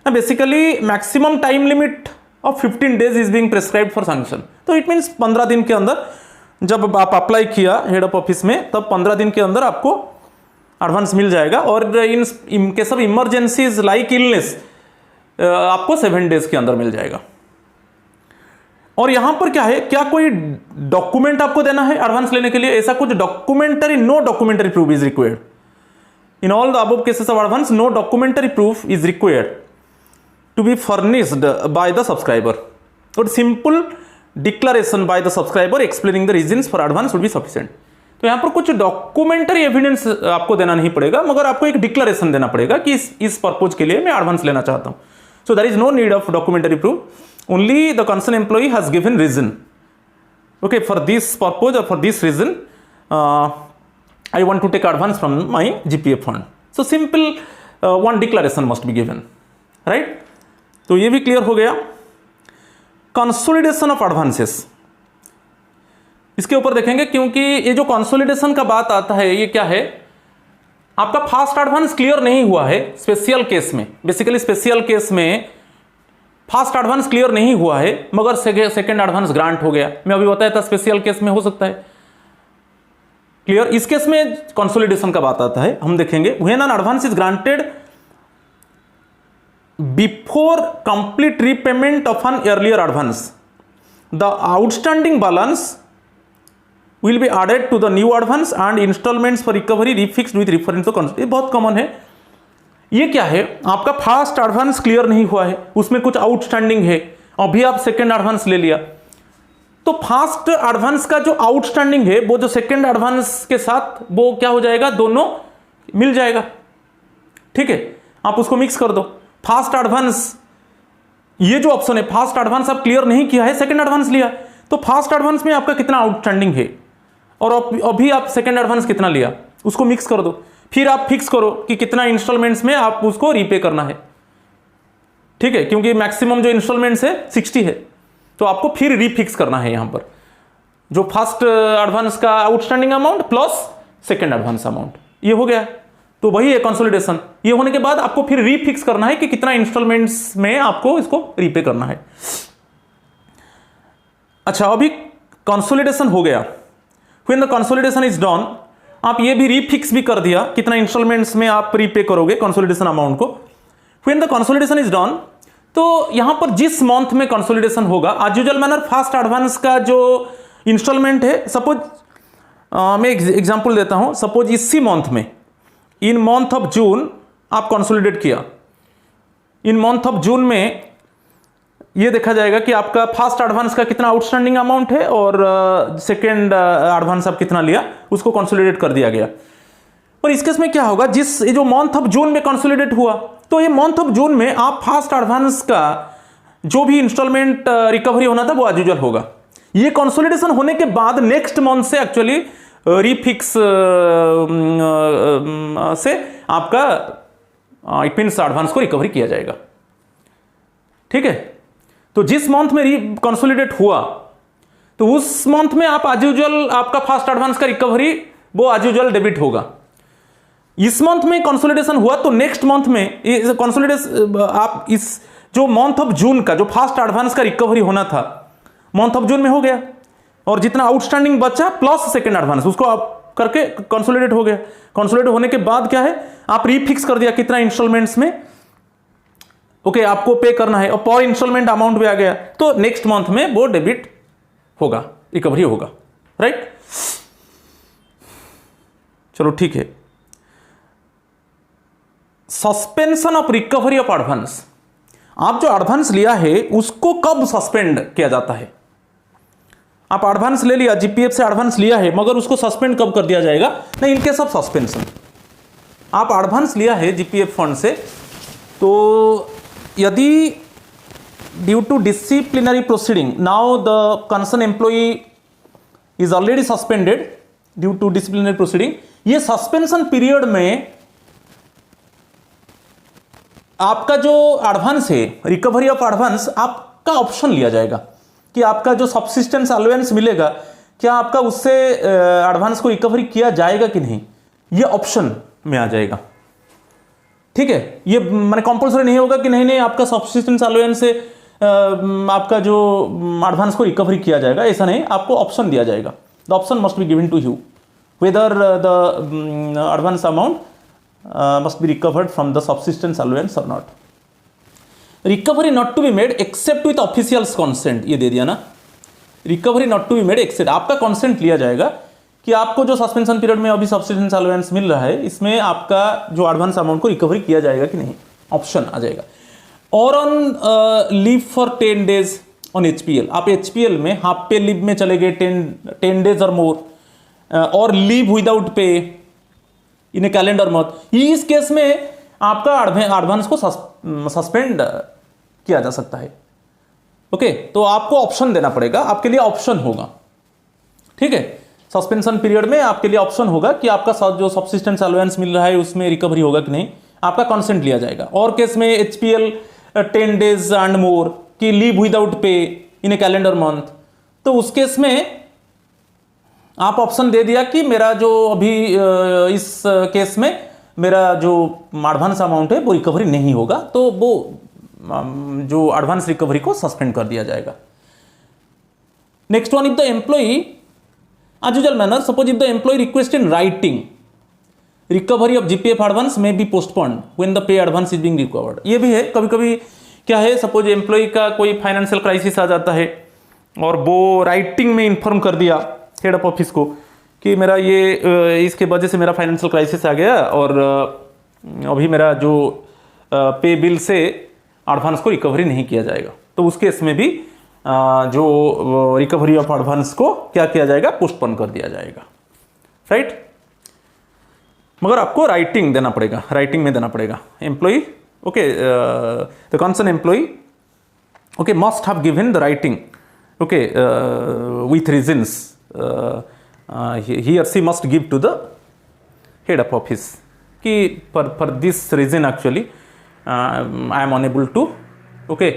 Basically maximum time limit of 15 days is being prescribed for sanction. तो इट मीन्स 15 दिन के अंदर, जब आप अप्लाई किया हेड ऑफ ऑफिस में, तब 15 दिन के अंदर आपको एडवांस मिल जाएगा। और in case of emergencies like illness आपको 7 days के अंदर मिल जाएगा। और यहां पर क्या है, क्या कोई डॉक्यूमेंट आपको देना है एडवांस लेने के लिए? ऐसा कुछ documentary, no documentary proof is required in all the above cases of advance. No documentary proof is required to be furnished by the subscriber, और simple declaration by the subscriber explaining the reasons for advance would be sufficient. तो यहां पर कुछ डॉक्यूमेंटरी एविडेंस आपको देना नहीं पड़ेगा, मगर आपको एक डिक्लेरेशन देना पड़ेगा कि इस पर्पज के लिए मैं एडवांस लेना चाहता हूं। So there is no need of documentary proof, only the concern employee has given reason, okay, for this purpose और for this reason I want to take advance from my GPF fund. So simple one declaration must be given, right? तो ये भी क्लियर हो गया। कंसोलिडेशन ऑफ एडवांसेस, इसके ऊपर देखेंगे, क्योंकि ये जो कंसोलिडेशन का बात आता है, ये क्या है, आपका फास्ट एडवांस क्लियर नहीं हुआ है स्पेशल केस में। बेसिकली स्पेशल केस में फास्ट एडवांस क्लियर नहीं हुआ है, मगर सेकेंड एडवांस ग्रांट हो गया। मैं अभी बताया था स्पेशल केस में हो सकता है क्लियर। इस केस में कंसोलिडेशन का बात आता है, हम देखेंगे। When an advance is granted before complete repayment of an earlier advance, the outstanding balance will be added to the new advance and installments for recovery refixed with reference to ये बहुत कॉमन है। ये क्या है, आपका फास्ट एडवांस क्लियर नहीं हुआ है, उसमें कुछ आउटस्टैंडिंग है, अभी आप सेकेंड एडवांस ले लिया, तो फास्ट एडवांस का जो आउटस्टैंडिंग है वो जो सेकेंड एडवांस के साथ वो क्या हो जाएगा, दोनों मिल जाएगा। ठीक है, आप उसको मिक्स कर दो। फास्ट एडवांस, ये जो ऑप्शन है, फास्ट एडवांस आप क्लियर नहीं किया है, सेकंड एडवांस लिया, तो फास्ट एडवांस में आपका कितना आउटस्टैंडिंग है और अभी आप सेकंड एडवांस कितना लिया, उसको मिक्स कर दो। फिर आप फिक्स करो कि कितना इंस्टॉलमेंट्स में आप उसको रीपे करना है। ठीक है, क्योंकि मैक्सिमम जो इंस्टॉलमेंट्स है 60 है, तो आपको फिर रीफिक्स करना है यहां पर जो फर्स्ट एडवांस का outstanding amount plus second advance amount, ये हो गया। तो वही है कंसोलिडेशन। ये होने के बाद आपको फिर रीफिक्स करना है कि कितना इंस्टॉलमेंट्स में आपको इसको रीपे करना है। अच्छा, अभी कंसोलिडेशन हो गया। When the consolidation is done, आप ये भी रीफिक्स भी कर दिया कितना इंस्टॉलमेंट्स में आप रीपे करोगे कंसोलिडेशन अमाउंट को। When the consolidation is done, तो यहां पर जिस मंथ में कंसोलिडेशन होगा, as usual manner first advance का जो इंस्टॉलमेंट है, सपोज मैं एग्जांपल देता हूं, सपोज इसी मंथ में, इन मंथ ऑफ जून आप कंसोलिडेट किया, इन मंथ ऑफ जून में ये देखा जाएगा कि आपका फर्स्ट एडवांस का कितना आउटस्टैंडिंग अमाउंट है और सेकेंड एडवांस आप कितना लिया, उसको कंसोलिडेट कर दिया गया। पर इस केस में क्या होगा, जिस ये जो मंथ ऑफ जून में कंसोलिडेट हुआ, तो ये मंथ ऑफ जून में आप फर्स्ट एडवांस का जो भी इंस्टॉलमेंट रिकवरी होना था वो एज यूजुअल होगा। ये कंसोलिडेशन होने के बाद नेक्स्ट मंथ से एक्चुअली रीफिक्स से आपका इट मीन्स एडवांस को रिकवरी किया जाएगा। ठीक है, तो जिस मंथ में कंसोलिडेट हुआ तो उस मंथ में आप एज यूजुअल आपका फर्स्ट एडवांस का रिकवरी वो एज यूजुअल डेबिट होगा। इस मंथ में कंसोलिडेशन हुआ तो नेक्स्ट मंथ में कंसोलिडेशन आप इस जो मंथ ऑफ जून का जो फर्स्ट एडवांस का रिकवरी होना था मंथ ऑफ जून में हो गया, और जितना आउटस्टैंडिंग बचा प्लस सेकेंड एडवांस उसको आप करके कंसोलिडेट हो गया। कंसोलिडेट होने के बाद क्या है, आप रीफिक्स कर दिया कितना इंस्टॉलमेंट्स में ओके आपको पे करना है, और पर इंस्टॉलमेंट अमाउंट भी आ गया, तो नेक्स्ट मंथ में वो डेबिट होगा, रिकवरी होगा। राइट, चलो ठीक है। Suspension of recovery of advance, आप जो एडवांस लिया है उसको कब सस्पेंड किया जाता है? आप एडवांस ले लिया, जीपीएफ से एडवांस लिया है, मगर उसको सस्पेंड कब कर दिया जाएगा? नहीं, इनकेस ऑफ सस्पेंशन आप एडवांस लिया है जीपीएफ फंड से, तो यदि due to disciplinary proceeding now the concern employee is already suspended due to disciplinary proceeding, ये सस्पेंशन पीरियड में आपका जो एडवांस है, रिकवरी ऑफ एडवांस, आपका ऑप्शन लिया जाएगा कि आपका जो सब्सिस्टेंस अलाउंस मिलेगा क्या आपका उससे एडवांस को रिकवरी किया जाएगा कि नहीं, ये ऑप्शन में आ जाएगा। ठीक है, ये मैंने कंपल्सरी नहीं होगा कि नहीं आपका सब्सिस्टेंस अलाउंस से आपका जो एडवांस को रिकवरी किया जाएगा, ऐसा नहीं, आपको ऑप्शन दिया जाएगा। The option must be given to you whether the advance amount must be recovered from the subsistence allowance or not. Recovery not to be made except with official's consent, ये दे दिया ना, recovery not to be made except, आपका कंसेंट लिया जाएगा कि आपको जो सस्पेंशन पीरियड में अभी सब्सिस्टेंस अलाउंस मिल रहा है इसमें आपका जो एडवांस अमाउंट को रिकवरी किया जाएगा कि नहीं, ऑप्शन आ जाएगा। और on leave for 10 days on HPL, आप एचपीएल में हाफ पे लीव में चले गए 10 days और मोर, और लीव विदाउट पे इन ए कैलेंडर मंथ, इस केस में आपका एडवांस को सस्पेंड किया जा सकता है। ओके, तो आपको ऑप्शन देना पड़ेगा, आपके लिए ऑप्शन होगा। ठीक है, सस्पेंशन पीरियड में आपके लिए ऑप्शन होगा कि आपका जो सब्सिस्टेंस अलाउंस मिल रहा है उसमें रिकवरी होगा कि नहीं, आपका कंसेंट लिया जाएगा। और केस में एचपीएल 10 days एंड मोर की लीव विदाउट पे इन ए कैलेंडर मंथ, तो उस केस में आप ऑप्शन दे दिया कि मेरा जो अभी इस केस में मेरा जो एडवांस अमाउंट है वो रिकवरी नहीं होगा, तो वो जो एडवांस रिकवरी को सस्पेंड कर दिया जाएगा। Next one, if the employee as usual manner, suppose if the employee request in writing recovery of GPF advance may be postponed when the pay advance is being recovered. ये भी है, कभी कभी क्या है, सपोज एम्प्लॉई का कोई फाइनेंशियल क्राइसिस आ जाता है और वो राइटिंग में इन्फॉर्म कर दिया हेड ऑफ ऑफिस को कि मेरा ये इसके वजह से मेरा फाइनेंशियल क्राइसिस आ गया और अभी मेरा जो पे बिल से एडवांस को रिकवरी नहीं किया जाएगा, तो उस केस में भी जो रिकवरी ऑफ एडवांस को क्या किया जाएगा, पोस्टपोन कर दिया जाएगा। राइट, मगर आपको राइटिंग देना पड़ेगा, राइटिंग में देना पड़ेगा। Employee okay, the concern employee okay must have given the writing okay with reasons, he or she must give to the head of office कि for this reason actually I am unable to okay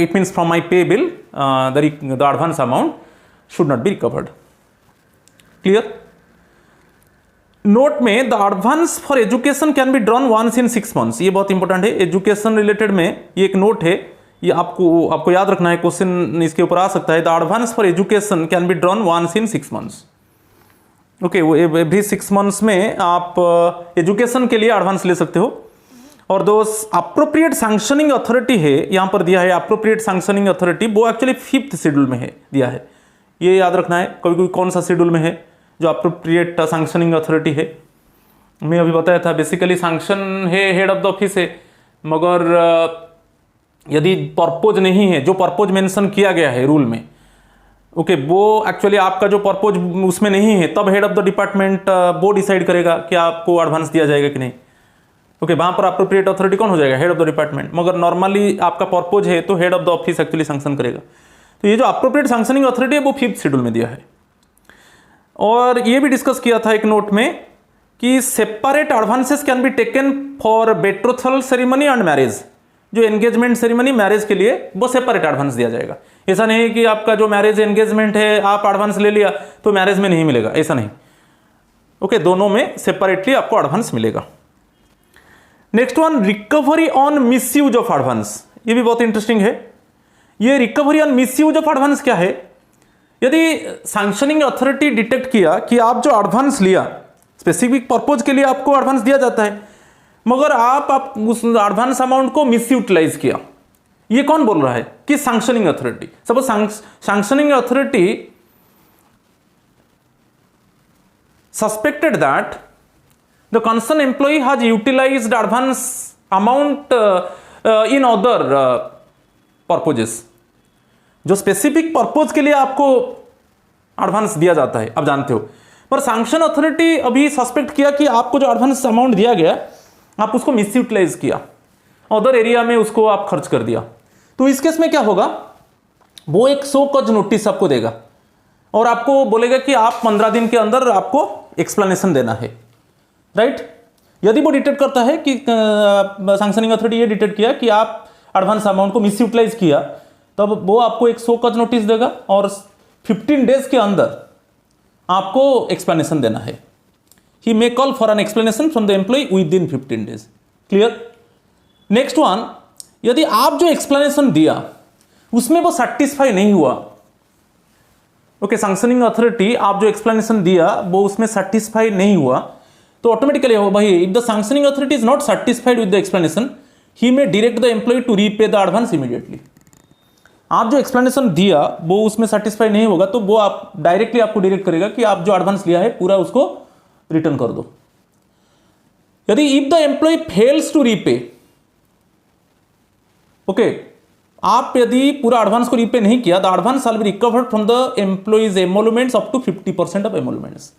it means from my pay bill the advance amount should not be recovered. Clear? Note में the advance for education can be drawn once in 6 months, ये बहुत इंपॉर्टेंट है। एजुकेशन रिलेटेड में ये एक नोट है, ये आपको याद रखना है, क्वेश्चन इसके ऊपर आ सकता है। The advance for education can be drawn once in 6 months। Okay, वो एवरी 6 months में आप एजुकेशन के लिए एडवांस ले सकते हो। और दो अप्रोप्रिएट सैंक्शनिंग अथॉरिटी है, यहां पर दिया है अप्रोप्रिएट सैंक्शनिंग अथॉरिटी, वो एक्चुअली 5th शेड्यूल में है दिया है, ये याद रखना है। कभी कोई कौन सा शेड्यूल में है जो अप्रोप्रिएट सैंक्शनिंग अथॉरिटी है, मैं अभी बताया था बेसिकली सैंक्शन है हेड ऑफ द ऑफिस है, मगर यदि पर्पोज नहीं है, जो पर्पोज मेंशन किया गया है रूल में, ओके वो एक्चुअली आपका जो पर्पोज उसमें नहीं है, तब हेड ऑफ द डिपार्टमेंट वो डिसाइड करेगा कि आपको एडवांस दिया जाएगा कि नहीं। ओके वहां पर अप्रोप्रिएट अथॉरिटी कौन हो जाएगा, हेड ऑफ द डिपार्टमेंट, मगर नॉर्मली आपका पर्पोज है तो head of the office actually sanction करेगा। तो ये जो अप्रोप्रिएट सैंक्शनिंग अथॉरिटी है वो 5th शेड्यूल में दिया है। और ये भी डिस्कस किया था एक नोट में कि separate advances can be taken for betrothal ceremony and marriage, जो एंगेजमेंट सेरेमनी मैरिज के लिए वो सेपरेट एडवांस दिया जाएगा। ऐसा नहीं है कि आपका जो मैरिज एंगेजमेंट है आप एडवांस ले लिया तो मैरिज में नहीं मिलेगा, ऐसा नहीं। ओके दोनों में सेपरेटली आपको एडवांस मिलेगा। Next one, recovery on misuse of advance, ये भी बहुत इंटरेस्टिंग है। ये recovery on misuse of advance क्या है, यदि सैंक्शनिंग अथॉरिटी डिटेक्ट किया कि आप जो एडवांस लिया स्पेसिफिक पर्पज के लिए आपको एडवांस दिया जाता है, मगर आप उस एडवांस अमाउंट को मिसयूटिलाइज किया, ये कौन बोल रहा है कि sanctioning authority. Suppose sanctioning authority suspected that the concern employee has utilised advance amount in other purposes, जो स्पेसिफिक पर्पज के लिए आपको एडवांस दिया जाता है, आप जानते हो, पर सैंक्शन अथॉरिटी अभी सस्पेक्ट किया कि आपको जो एडवांस अमाउंट दिया गया आप उसको मिसयूटिलाइज किया, अदर एरिया में उसको आप खर्च कर दिया। तो इस केस में क्या होगा, वो एक शो कॉज नोटिस आपको देगा और आपको बोलेगा कि आप 15 दिन के अंदर आपको एक्सप्लेनेशन देना है, राइट। यदि वो डिटेक्ट करता है कि सैंक्शनिंग अथॉरिटी ये डिटेक्ट किया कि आप एडवांस अमाउंट को मिसयूटिलाइज किया, तब वो आपको एक शो कॉज नोटिस देगा और 15 डेज के अंदर आपको एक्सप्लेनेशन देना है। He may call for an explanation from the employ within 15 days. Clear. Next one, यदि आप जो एक्सप्लेनेशन दिया उसमें वो सेटिस्फाई नहीं हुआ, ओके सैंक्शनिंग अथॉरिटी आप जो एक्सप्लेनेशन दिया वो उसमें सेटिस्फाई नहीं हुआ, तो ऑटोमेटिकली हो भाई, if the sanctioning authority is not satisfied with the explanation he may direct the employee to repay the advance immediately. आप जो एक्सप्लेनेशन दिया वो उसमें सेटिस्फाई नहीं होगा तो वो आप डायरेक्टली आपको डायरेक्ट करेगा कि आप जो एडवांस लिया है पूरा उसको रिटर्न कर दो। यदि if the employ fails to repay, okay आप यदि पूरा एडवांस को रीपे नहीं किया, the advance shall be recovered from the employee's emoluments up to 50% of emoluments.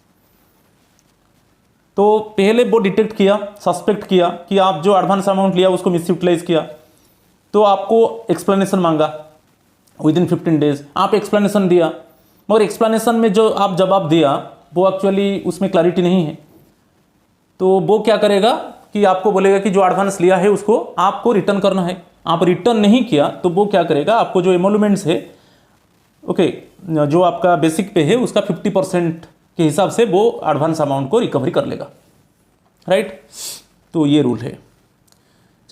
तो पहले वो डिटेक्ट किया, सस्पेक्ट किया कि आप जो एडवांस अमाउंट लिया उसको मिसयूटिलाइज किया, तो आपको एक्सप्लेनेशन मांगा विद इन 15 डेज, आप एक्सप्लेनेशन दिया, मगर एक्सप्लेनेशन में जो आप जवाब दिया वो एक्चुअली उसमें क्लैरिटी नहीं है, तो वो क्या करेगा कि आपको बोलेगा कि जो एडवांस लिया है उसको आपको रिटर्न करना है। आप रिटर्न नहीं किया तो वो क्या करेगा, आपको जो एमोलुमेंट्स है, ओके जो आपका बेसिक पे है उसका 50% के हिसाब से वो एडवांस अमाउंट को रिकवरी कर लेगा, राइट। तो ये रूल है।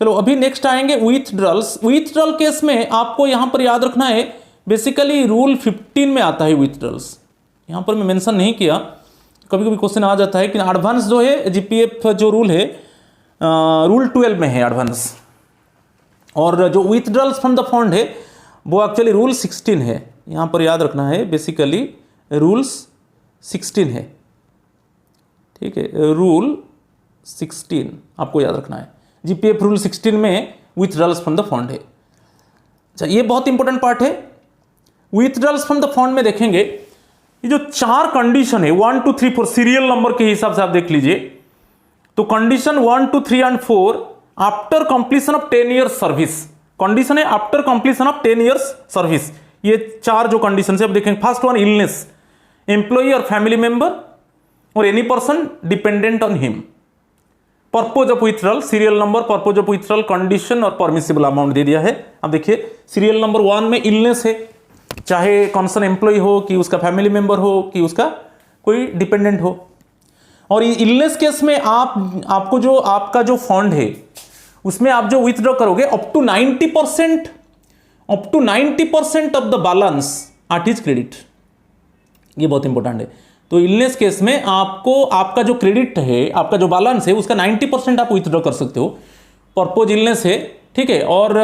चलो अभी नेक्स्ट आएंगे विथड्रॉल्स। विथड्रॉल केस में आपको यहां पर याद रखना है, बेसिकली रूल 15 में आता है विथड्रॉल्स, यहां पर मैं मेंशन नहीं किया, कभी कभी क्वेश्चन आ जाता है कि एडवांस जो है जीपीएफ जो रूल है रूल 12 में है एडवांस, और जो विथड्रॉल्स फ्रॉम द फंड है वो एक्चुअली रूल 16 है, यहां पर याद रखना है बेसिकली रूल्स 16 है, ठीक है, रूल 16 आपको याद रखना है। जीपीएफ रूल 16 में विथड्रॉल्स फ्रॉम द फंड है। अच्छा ये बहुत इंपॉर्टेंट पार्ट है। विथड्रॉल्स फ्रॉम द फंड में देखेंगे ये जो 4 कंडीशन है 1 2 3 4 सीरियल नंबर के हिसाब से आप देख लीजिए, तो condition 1 2 3 and 4 after completion of 10 years service, condition है after completion of 10 years service. ये 4 जो कंडीशन है अब देखेंगे। फर्स्ट वन इलनेस, एम्प्लॉई और फैमिली मेंबर और any person dependent on him. Purpose of withdrawal, serial number, purpose of withdrawal, condition और परमिसिबल अमाउंट दे दिया है। अब देखिए सीरियल नंबर 1 में इलनेस है, चाहे कंसर्न एम्प्लॉय हो कि उसका फैमिली मेंबर हो कि उसका कोई डिपेंडेंट हो, और इलनेस केस में आपको जो आपका जो फंड है उसमें आप जो विथड्रॉ करोगे up to 90% of the balance at his credit, ये बहुत इंपॉर्टेंट है। तो इलनेस केस में आपको आपका जो क्रेडिट है, आपका जो बैलेंस है उसका 90% आप विथड्रॉ कर सकते हो, पर्पोज इलनेस है, ठीक है। और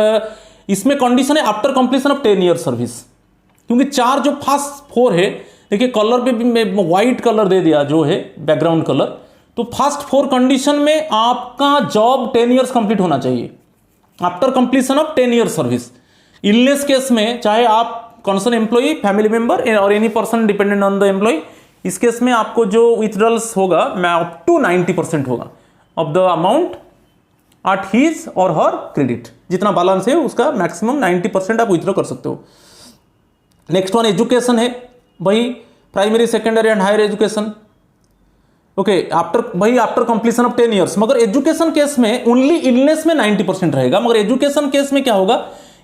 इसमें कंडीशन है after completion of 10 year service, क्योंकि चार जो फर्स्ट 4 है, देखिए कलर पे भी मैं व्हाइट कलर दे दिया जो है बैकग्राउंड कलर। तो फर्स्ट 4 कंडीशन में आपका जॉब 10 ईयर्स कंप्लीट होना चाहिए after completion of 10 year service. Illness case में चाहे आप कंसर्न एम्प्लॉई, फैमिली मेंबर और any person dependent on the employee, इस केस में आपको जो विथड्रॉल्स होगा मैं अप टू 90% होगा of the amount at his or her credit. जितना बैलेंस है उसका मैक्सिमम 90% आप विथड्रॉ कर सकते हो। नेक्स्ट वन एजुकेशन है, वही primary, secondary and higher education. Okay, after completion of 10 years. मगर एजुकेशन केस में ओनली इलनेस में 90% रहेगा। मगर एजुकेशन केस में क्या होगा,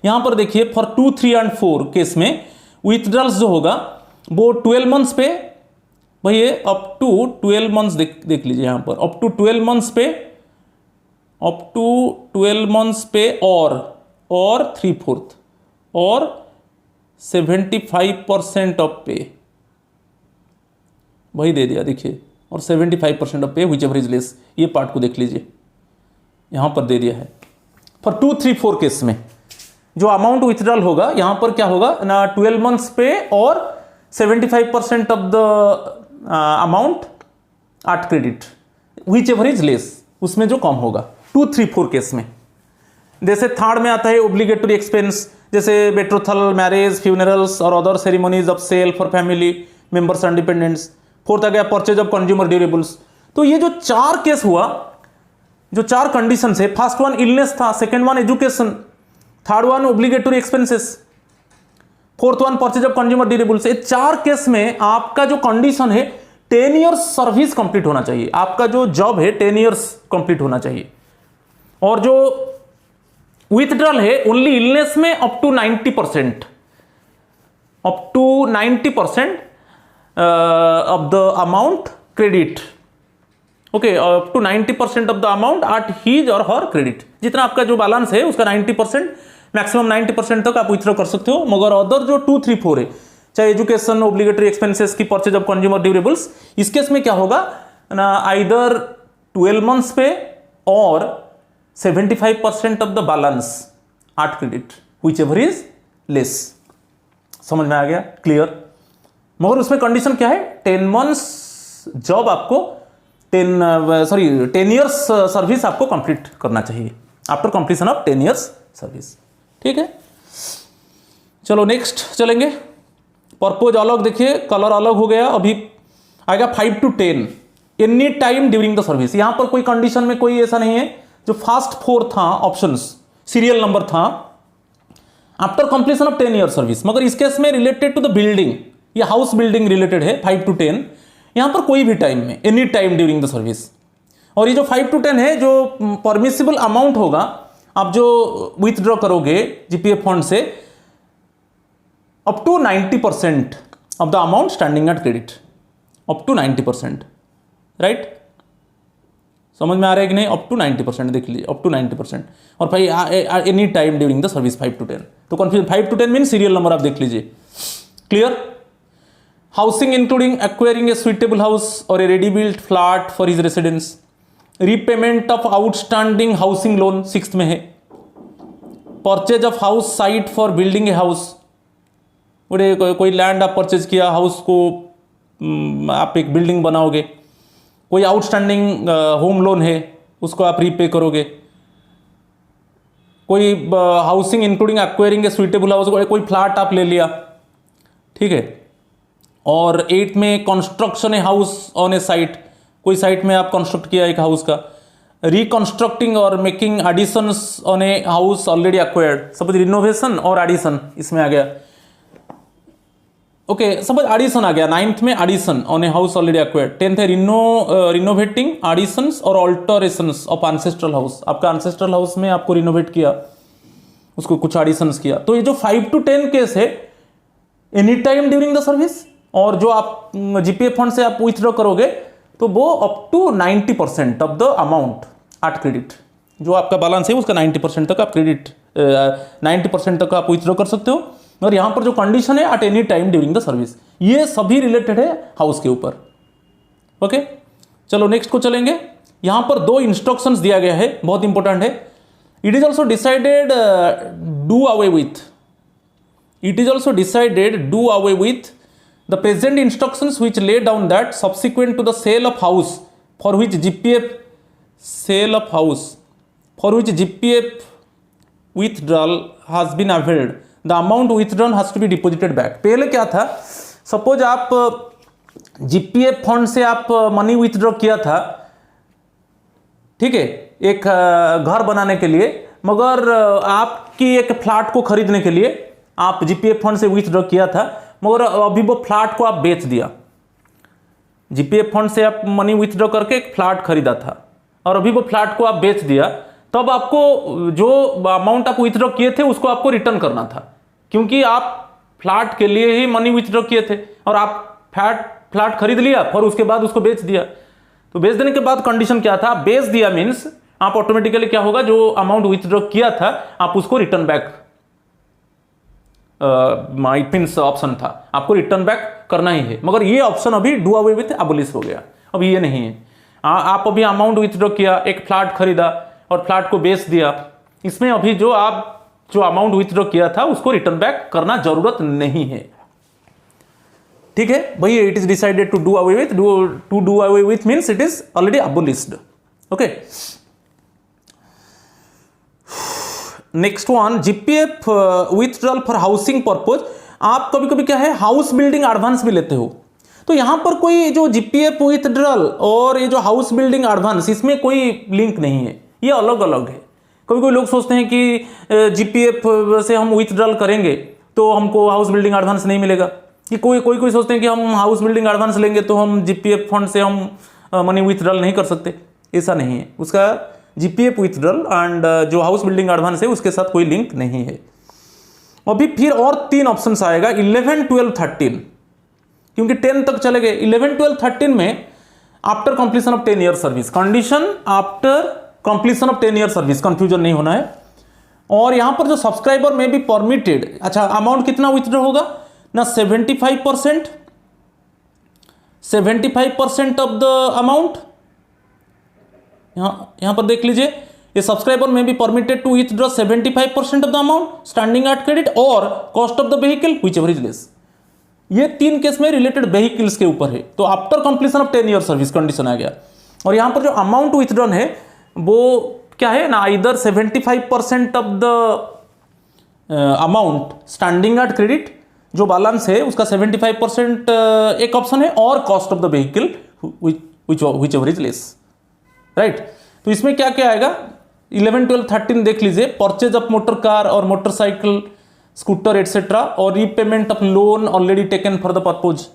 यहां पर देखिए फॉर 2, 3 एंड 4 केस में विथड्रॉल्स जो होगा वो 12 मंथ्स पे, वही है अप टू 12 मंथ्स देख लीजिए यहां पर अप टू 12 मंथ्स पे, अप टू 12 मंथ्स पे और 3/4 और 75% ऑफ पे, वही दे दिया देखिए, और 75% ऑफ पे विच एवर इज लेस। ये पार्ट को देख लीजिए यहां पर दे दिया है। फॉर 2, 3, 4 केस में जो अमाउंट विथड्रॉल होगा यहां पर क्या होगा ना, 12 मंथ्स पे और 75% of the amount at credit whichever is less, उसमें जो कम होगा 2, 3, 4 केस में। जैसे थर्ड में आता है ओब्लिगेटरी एक्सपेंस, जैसे बेट्रोथल, मैरिज, फ्यूनरल्स और other ceremonies of self for family members and dependents. Fourth आ गया परचेज ऑफ कंज्यूमर ड्यूरेबल्स। तो ये जो 4 केस हुआ, जो 4 कंडीशन है, फर्स्ट वन इलनेस था, second one education, third one obligatory expenses, fourth one purchase of consumer durables. ये 4 केस में आपका जो कंडीशन है 10 ईयर्स सर्विस कंप्लीट होना चाहिए। आपका जो जॉब है 10 ईयर्स कंप्लीट होना चाहिए। और जो विथड्रॉल है ओनली इलनेस में up to 90%, up to 90% of the amount credit. Okay, up to 90% of the amount at his or her credit. जितना आपका जो बैलेंस है उसका 90%, मैक्सिमम 90% तक आप विथड्रॉ कर सकते हो। मगर अदर जो 2, 3, 4 है, चाहे एजुकेशन, ओब्लिगेटरी एक्सपेंसेस की परचेज ऑफ कंज्यूमर ड्यूरेबल्स, इस केस में क्या होगा ना, आइदर 12 मंथ्स पे और 75% of the balance at credit whichever is less. समझ में आ गया? क्लियर? मगर उसमें कंडीशन क्या है, 10 मंथ्स जॉब आपको 10 ईयर्स सर्विस आपको कंप्लीट करना चाहिए after completion of 10 years service. ठीक है, चलो नेक्स्ट चलेंगे। पर्पोज अलग देखिए, कलर अलग हो गया। अभी आएगा 5 to 10 any time during the service. यहां पर कोई कंडीशन में कोई ऐसा नहीं है। जो फर्स्ट 4 था ऑप्शंस, सीरियल नंबर था after completion of 10 year service. मगर इस केस में रिलेटेड टू द बिल्डिंग, ये हाउस बिल्डिंग रिलेटेड है 5 to 10। यहां पर कोई भी टाइम में, any time during the service. और ये जो 5 to 10 है, जो परमिसिबल अमाउंट होगा आप जो विथड्रॉ करोगे जीपीएफ फंड से, up to 90% of the amount standing at credit, up to 90%, right? समझ में आ रहा है कि नहीं? अप टू 90% देख लीजिए, अप टू 90%। और भाई any time during the service 5 to 10। तो confusion 5 to 10 mean serial number आप देख लीजिए। Clear? Housing including acquiring a suitable house or a ready built flat for his residence. Repayment of outstanding housing loan 6th में है। Purchase of house site for building a house, कोई लैंड आप परचेज किया, हाउस को आप एक बिल्डिंग बनाओगे। कोई आउटस्टैंडिंग होम लोन है, उसको आप रीपे करोगे। कोई housing including acquiring a suitable house, कोई फ्लैट आप ले लिया, ठीक है। और 8 में construction a house on a site, कोई साइट में आप कंस्ट्रक्ट किया एक हाउस का। Reconstructing or making additions on a house already acquired, suppose renovation or addition इसमें आ गया। ओके, सपोज एडिशन आ गया, 9th में addition on a house already acquired. 10th है renovating additions or alterations of ancestral house. आपका एंसेस्ट्रल हाउस में आपको रिनोवेट किया, उसको कुछ एडिशंस किया। तो ये जो 5 to 10 केस है any time during the service, और जो आप जीपीएफ फंड से आप विथड्रॉ करोगे तो वो up to 90% of the amount at credit. जो आपका बैलेंस है उसका 90% तक आप क्रेडिट 90% तक आप विथड्रॉ कर सकते हो। और यहां पर जो कंडीशन है eight any time during the service, ये सभी रिलेटेड है हाउस के ऊपर। ओके, चलो नेक्स्ट को चलेंगे। यहां पर 2 इंस्ट्रक्शंस दिया गया है, बहुत इंपॉर्टेंट है। It is also decided do away with. It is also decided do away with the present instructions which lay down that subsequent to the sale of house for which GPF withdrawal has been availed, the amount withdrawn has to be deposited back. पहले क्या था, सपोज आप GPF फंड से आप मनी विथड्रॉ किया था, ठीक है, एक घर बनाने के लिए, मगर आपकी एक फ्लैट को खरीदने के लिए आप GPF फंड से विथड्रॉ किया था, मगर अभी वो फ्लैट को आप बेच दिया। GPF फंड से आप मनी विथड्रॉ करके एक फ्लैट खरीदा था और अभी वो फ्लैट को आप बेच दिया, तब आपको जो अमाउंट आप विथड्रॉ किए थे उसको आपको रिटर्न करना था, क्योंकि आप फ्लैट के लिए ही मनी विथड्रॉ किए थे और आप फ्लैट खरीद लिया और उसके बाद उसको बेच दिया। तो बेच देने के बाद कंडीशन क्या था, बेच दिया मीन्स आप ऑटोमेटिकली क्या होगा, जो अमाउंट विथड्रॉ किया था आप उसको return back, it means option था आपको रिटर्न बैक करना ही है, मगर ये ऑप्शन अभी डू अवे विथ एबोलिश हो गया, अभी ये नहीं है। आप अभी अमाउंट विथड्रॉ किया, एक फ्लैट खरीदा और फ्लैट को बेच दिया, इसमें अभी जो अमाउंट विथड्रॉ किया था उसको रिटर्न बैक करना जरूरत नहीं है, ठीक है भाई। It is decided to do away with, to do away with means it is already abolished, okay. Next one, GPF withdrawal for housing purpose. आप कभी कभी क्या है, हाउस बिल्डिंग एडवांस भी लेते हो, तो यहां पर कोई जो GPF विथड्रॉल और ये जो हाउस बिल्डिंग एडवांस, इसमें कोई लिंक नहीं है, ये अलग अलग है। कभी कोई लोग सोचते हैं कि GPF से हम विथड्रॉल करेंगे तो हमको हाउस बिल्डिंग एडवांस नहीं मिलेगा, कि कोई सोचते हैं कि हम हाउस बिल्डिंग एडवांस लेंगे तो हम GPF फंड से हम मनी विथड्रॉल नहीं कर सकते। ऐसा नहीं है, उसका GPF विथड्रॉल एंड जो हाउस बिल्डिंग एडवांस है उसके साथ कोई लिंक नहीं है। अभी फिर और 3 ऑप्शन आएगा, 11, 12, 13, क्योंकि 10 तक चले गए। 11, 12, 13 में after completion of 10 year service, condition after completion of 10 year service, confusion नहीं होना है। और यहां पर जो सब्सक्राइबर में भी परमिटेड, अच्छा अमाउंट कितना विथड्रॉ होगा ना, 75% ऑफ द अमाउंट। यहां पर देख लीजिए, ये सब्सक्राइबर में भी permitted to withdraw 75% of the amount standing at credit or cost of the vehicle whichever is less. ये 3 केस में रिलेटेड व्हीकल्स के ऊपर है, तो after completion of 10 year service condition आ गया। और यहां पर जो अमाउंट विथड्रॉन है वो क्या है ना, इधर 75% of the amount standing at credit, जो बैलेंस है उसका 75% एक ऑप्शन है, और cost of the vehicle whichever is less, right. तो इसमें क्या क्या आएगा, 11, 12, 13 देख लीजिए, purchase of motor car or motorcycle, scooter et cetera, or repayment of loan already taken for the purpose,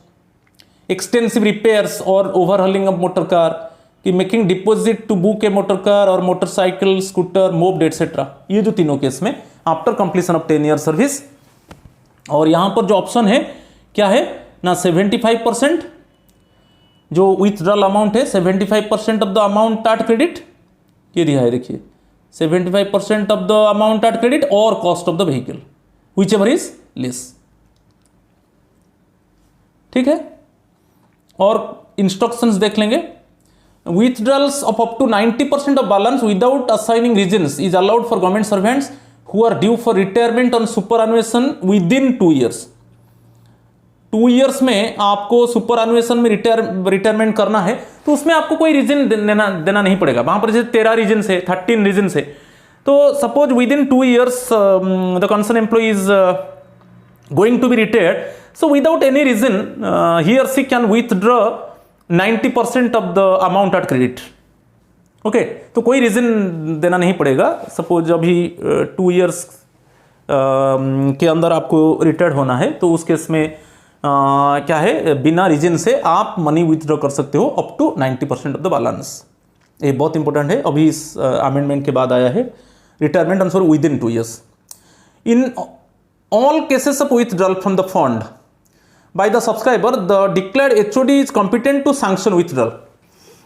extensive repairs or overhauling of motor car, कि making deposit to book a motor car or motorcycle, scooter, moped et cetera. ये जो तीनों केस में after completion of 10 year service. और यहां पर जो ऑप्शन है क्या है ना, 75% जो विथड्रॉल अमाउंट है, 75% of the amount at credit, ये दिया है देखिए, 75% of the amount at credit or cost of the vehicle whichever is less, ठीक है। और इंस्ट्रक्शंस देख लेंगे, withdrawals of up to 90% of balance without assigning reasons is allowed for government servants who are due for retirement on superannuation within 2 years। 2 years में आपको सुपरएनुएशन में रिटायरमेंट करना है, तो उसमें आपको कोई रीजन देना नहीं पड़ेगा। वहां पर जैसे 13 रीजन है, 13 रीजन है, तो suppose within 2 years the concern employ is going to be retired, so without any reason he or she can withdraw 90% of the amount at credit, okay. तो कोई रीजन देना नहीं पड़ेगा। सपोज अभी 2 years के अंदर आपको रिटायर्ड होना है, तो उस केस में क्या है, बिना रीजन से आप मनी विथड्रॉ कर सकते हो up to 90% of the balance. ये बहुत इंपॉर्टेंट है, अभी इस अमेंडमेंट के बाद आया है। Retirement answer with in 2 years। In all cases of withdrawal from the fund by the subscriber, the declared HOD is competent to sanction withdrawal।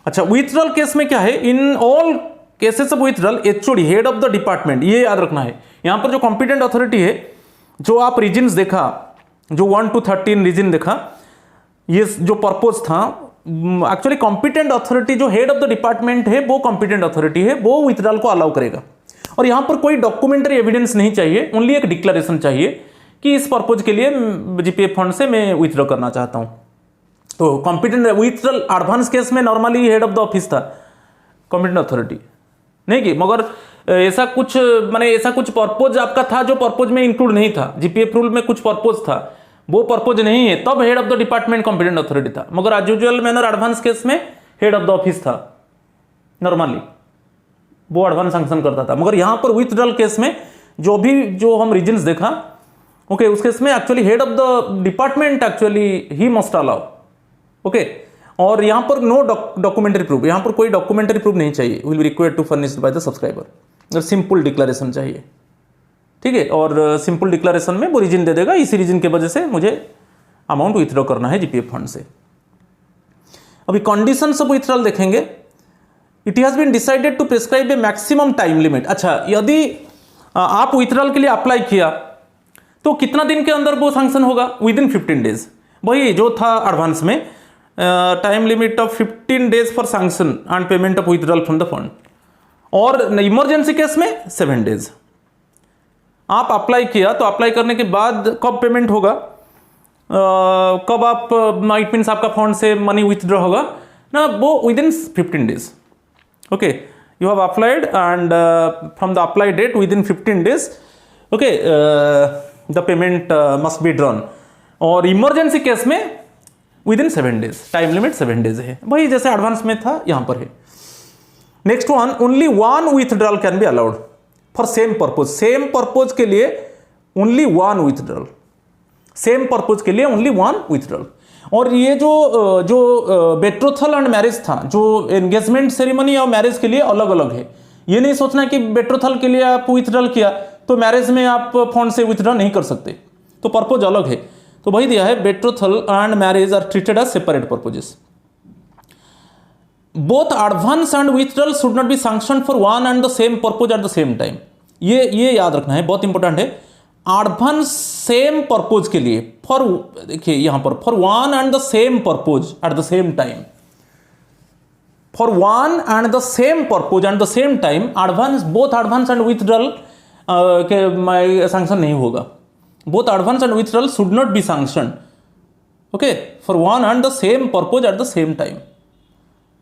अच्छा, withdrawal केस में क्या है, in all cases of withdrawal HOD head of the department, ये याद रखना है। यहां पर जो competent authority है, जो आप रीजन्स देखा, जो 1 to 13 रीजन देखा, ये जो पर्पज था, एक्चुअली कॉम्पिटेंट अथॉरिटी जो हेड ऑफ द डिपार्टमेंट है वो कॉम्पिटेंट अथॉरिटी है, वो विथड्रॉल को अलाउ करेगा। और यहाँ पर कोई डॉक्यूमेंट्री एविडेंस नहीं चाहिए, ओनली एक डिक्लेरेशन चाहिए कि इस पर्पज के लिए जीपीएफ फंड से मैं विथड्रॉ करना चाहता हूँ। तो कॉम्पिटेंट विथड्रॉल एडवांस केस में normally head of the office था, कॉम्पिटेंट अथॉरिटी नहीं की, मगर ऐसा कुछ ऐसा कुछ पर्पज आपका था जो पर्पज में इंक्लूड नहीं था, जीपीएफ रूल में कुछ पर्पज था, वो पर्पज नहीं है, तब head of the department competent authority था। मगर as usual manner advance case में हेड ऑफ द ऑफिस था, नॉर्मली वो एडवांस सैंक्शन करता था। मगर यहां पर विथड्रॉल केस में जो हम रीजंस देखा, ओके, उस केस में actually head of the department actually he must allow, okay. और यहां पर नो डॉक्यूमेंट्री प्रूफ, यहां पर कोई डॉक्यूमेंट्री प्रूफ नहीं चाहिए, will be required to furnished by the subscriber, simple declaration चाहिए, ठीक है। और सिंपल डिक्लेरेशन में वो रीजन दे देगा, इसी रीजन के वजह से मुझे अमाउंट विथड्रॉ करना है जीपीएफ फंड से। अभी कंडीशंस ऑफ विथड्रॉल देखेंगे। It has been decided to prescribe a maximum time limit. अच्छा, यदि आप विथड्रॉल के लिए अप्लाई किया तो कितना दिन के अंदर वो सैंक्शन होगा? विद इन 15 डेज, वही जो था एडवांस में, time limit of 15 days for sanction and payment of withdrawal from the fund. और इमरजेंसी केस में 7 डेज। आप अप्लाई किया तो अप्लाई करने के बाद कब पेमेंट होगा, कब आप इट मीन्स आपका फंड से मनी विथड्रॉ होगा ना, वो within 15 days, okay. You have applied and from the apply date within 15 days, okay, the payment must be drawn. और इमरजेंसी केस में within 7 days, time limit 7 days है, वही जैसे एडवांस में था यहां पर है। Next one, only one withdrawal can be allowed for same purpose. Same purpose के लिए only one withdrawal, same purpose के लिए ओनली वन विथड्रॉल। और ये जो बेट्रोथल एंड मैरिज था, जो एंगेजमेंट सेरेमनी और मैरिज के लिए अलग अलग है। ये नहीं सोचना कि बेट्रोथल के लिए आप विथड्रॉल किया तो मैरिज में आप फंड से विथड्रॉ नहीं कर सकते, तो पर्पज अलग है। तो वही दिया है, betrothal and marriage are treated as separate purposes. Both advance and withdrawal should not be sanctioned for one and the same purpose at the same time. ये याद रखना है, बहुत इंपॉर्टेंट है। एडवांस सेम पर्पज के लिए, फॉर, देखिए यहां पर for one and the same purpose at the same time, for one and the same purpose at the same time, advance, both advance and withdrawal के सैंक्शन नहीं होगा। Both advance and withdrawal should not be sanctioned, okay, for one and the same purpose at the same time,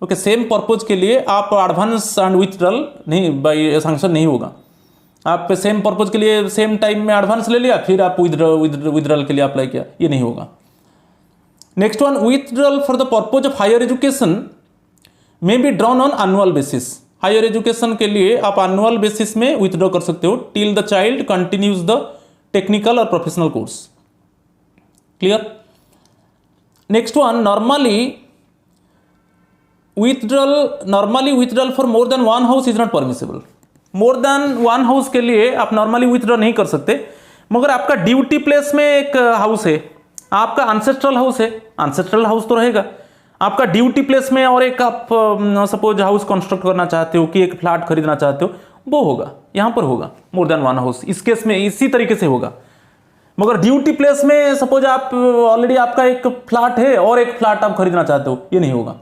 okay. Same purpose के लिए आप एडवांस एंड विथड्रॉल नहीं, बाय सैंक्शन नहीं होगा। आप सेम पर्पज के लिए सेम टाइम में एडवांस ले लिया, फिर आप विथड्रॉल के लिए अप्लाई किया, ये नहीं होगा। Next one, withdrawal for the purpose of higher education may be drawn on annual basis. Higher education के लिए आप एनुअल बेसिस में विथड्रॉ कर सकते हो, till the child continues the technical और professional course. Clear? Next one, normally withdrawal for more than one house is not permissible. More than one house के लिए आप नॉर्मली विथड्रॉ नहीं कर सकते, मगर आपका ड्यूटी प्लेस में एक हाउस है, आपका एंसेस्ट्रल हाउस है, एंसेस्ट्रल हाउस तो रहेगा, आपका ड्यूटी प्लेस में और एक आप सपोज हाउस कंस्ट्रक्ट करना चाहते हो कि एक फ्लैट खरीदना चाहते हो, वो होगा, यहां पर होगा मोर देन वन हाउस। इस केस में इसी तरीके से होगा। मगर ड्यूटी प्लेस में सपोज आप ऑलरेडी आपका एक फ्लैट है और एक फ्लैट आप खरीदना चाहते हो, ये नहीं होगा।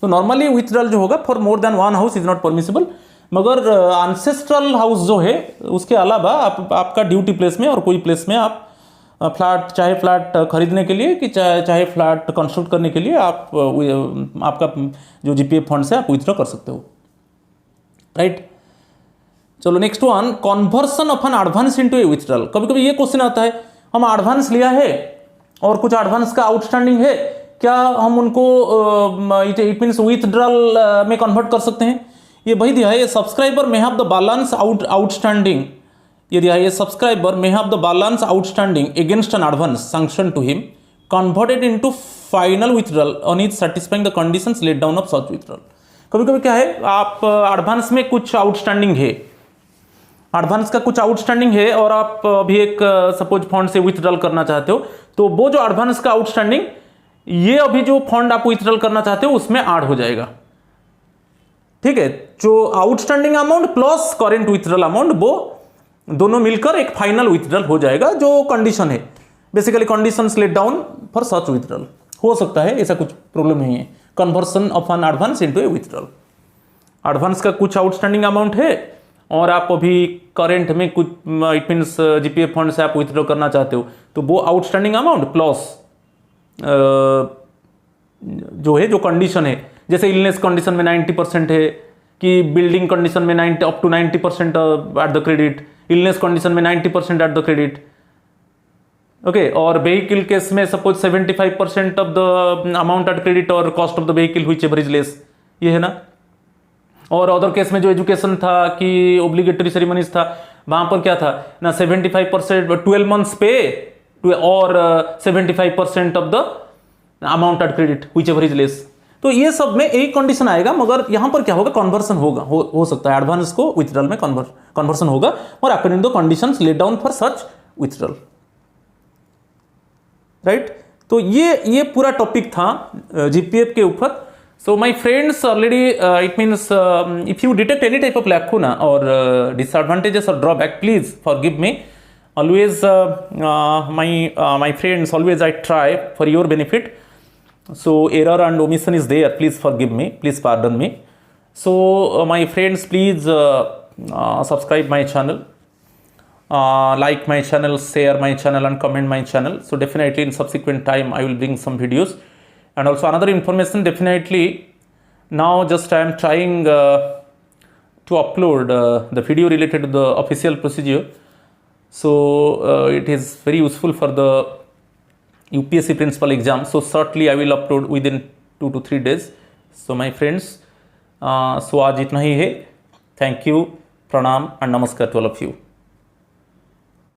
तो नॉर्मली विथड्रॉल जो होगा for more than one house is not permissible. मगर एंसेस्ट्रल हाउस जो है उसके अलावा आपका ड्यूटी प्लेस में और कोई प्लेस में आप फ्लैट, चाहे फ्लैट खरीदने के लिए कि चाहे फ्लैट कंस्ट्रक्ट करने के लिए आप आपका जो जीपीएफ फंड से आप विथड्रॉ कर सकते हो, राइट। चलो next one, conversion of an advance into a withdrawal. कभी कभी ये क्वेश्चन आता है, हम एडवांस लिया है और कुछ एडवांस का आउटस्टैंडिंग है, क्या हम उनको इट मीन्स विथड्रॉल में कन्वर्ट कर सकते हैं? ये वही दिया है, subscriber may have the balance outstanding, ये दिया है, ये subscriber may have the balance outstanding against an advance sanction to him converted into final withdrawal on his satisfying the conditions laid down of such withdrawal. कभी कभी क्या है, आप एडवांस में कुछ आउटस्टैंडिंग है, एडवांस का कुछ आउटस्टैंडिंग है और आप अभी एक सपोज फंड से विथड्रॉल करना चाहते हो, तो वो जो एडवांस का आउटस्टैंडिंग, ये अभी जो फंड आप विथड्रॉल करना चाहते हो उसमें ऐड हो जाएगा, ठीक है। जो outstanding amount plus current withdrawal amount, वो दोनों मिलकर एक फाइनल विथड्रॉल हो जाएगा, जो कंडीशन है, basically conditions laid down for such withdrawal हो सकता है, ऐसा कुछ प्रॉब्लम नहीं है। Conversion of an advance into a withdrawal, advance का कुछ आउटस्टैंडिंग अमाउंट है और आप अभी करेंट में कुछ इट मीन्स जीपीएफ फंड से आप विथड्रॉ करना चाहते हो, तो वो आउटस्टैंडिंग अमाउंट प्लस जो है जो कंडीशन है, जैसे इलनेस कंडीशन में 90% है कि बिल्डिंग कंडीशन में 90 up to 90% at the credit, illness condition में 90% एट द क्रेडिट, ओके। और व्हीकल केस में suppose 75% of the amount at credit or cost of the vehicle whichever is less, ये है ना। और अदर केस में जो एजुकेशन था कि ओब्लिगेटरी सेरेमनीज था, वहां पर क्या था ना 75% 12 मंथ्स पे और 75% of the amount at credit which ever is less. तो ये सब में एक कंडीशन आएगा, मगर यहां पर क्या होगा, कन्वर्सन होगा, हो सकता है एडवांस को विथड्रॉल में कन्वर्सन होगा और according to conditions laid down for such withdrawal, right. तो ये पूरा टॉपिक था जीपीएफ के ऊपर। So my friends, already it means if you detect any type of lacuna or disadvantages or drawback, please forgive me. Always my friends, always I try for your benefit. So error and omission is there. Please forgive me. Please pardon me. So my friends, please subscribe my channel, like my channel, share my channel, and comment my channel. So definitely in subsequent time I will bring some videos. And also another information, definitely now just I am trying to upload the video related to the official procedure. So it is very useful for the UPSC principal exam. So certainly I will upload within 2 to 3 days. So my friends, so आज इतना ही है. Thank you, pranam and namaskar to all of you.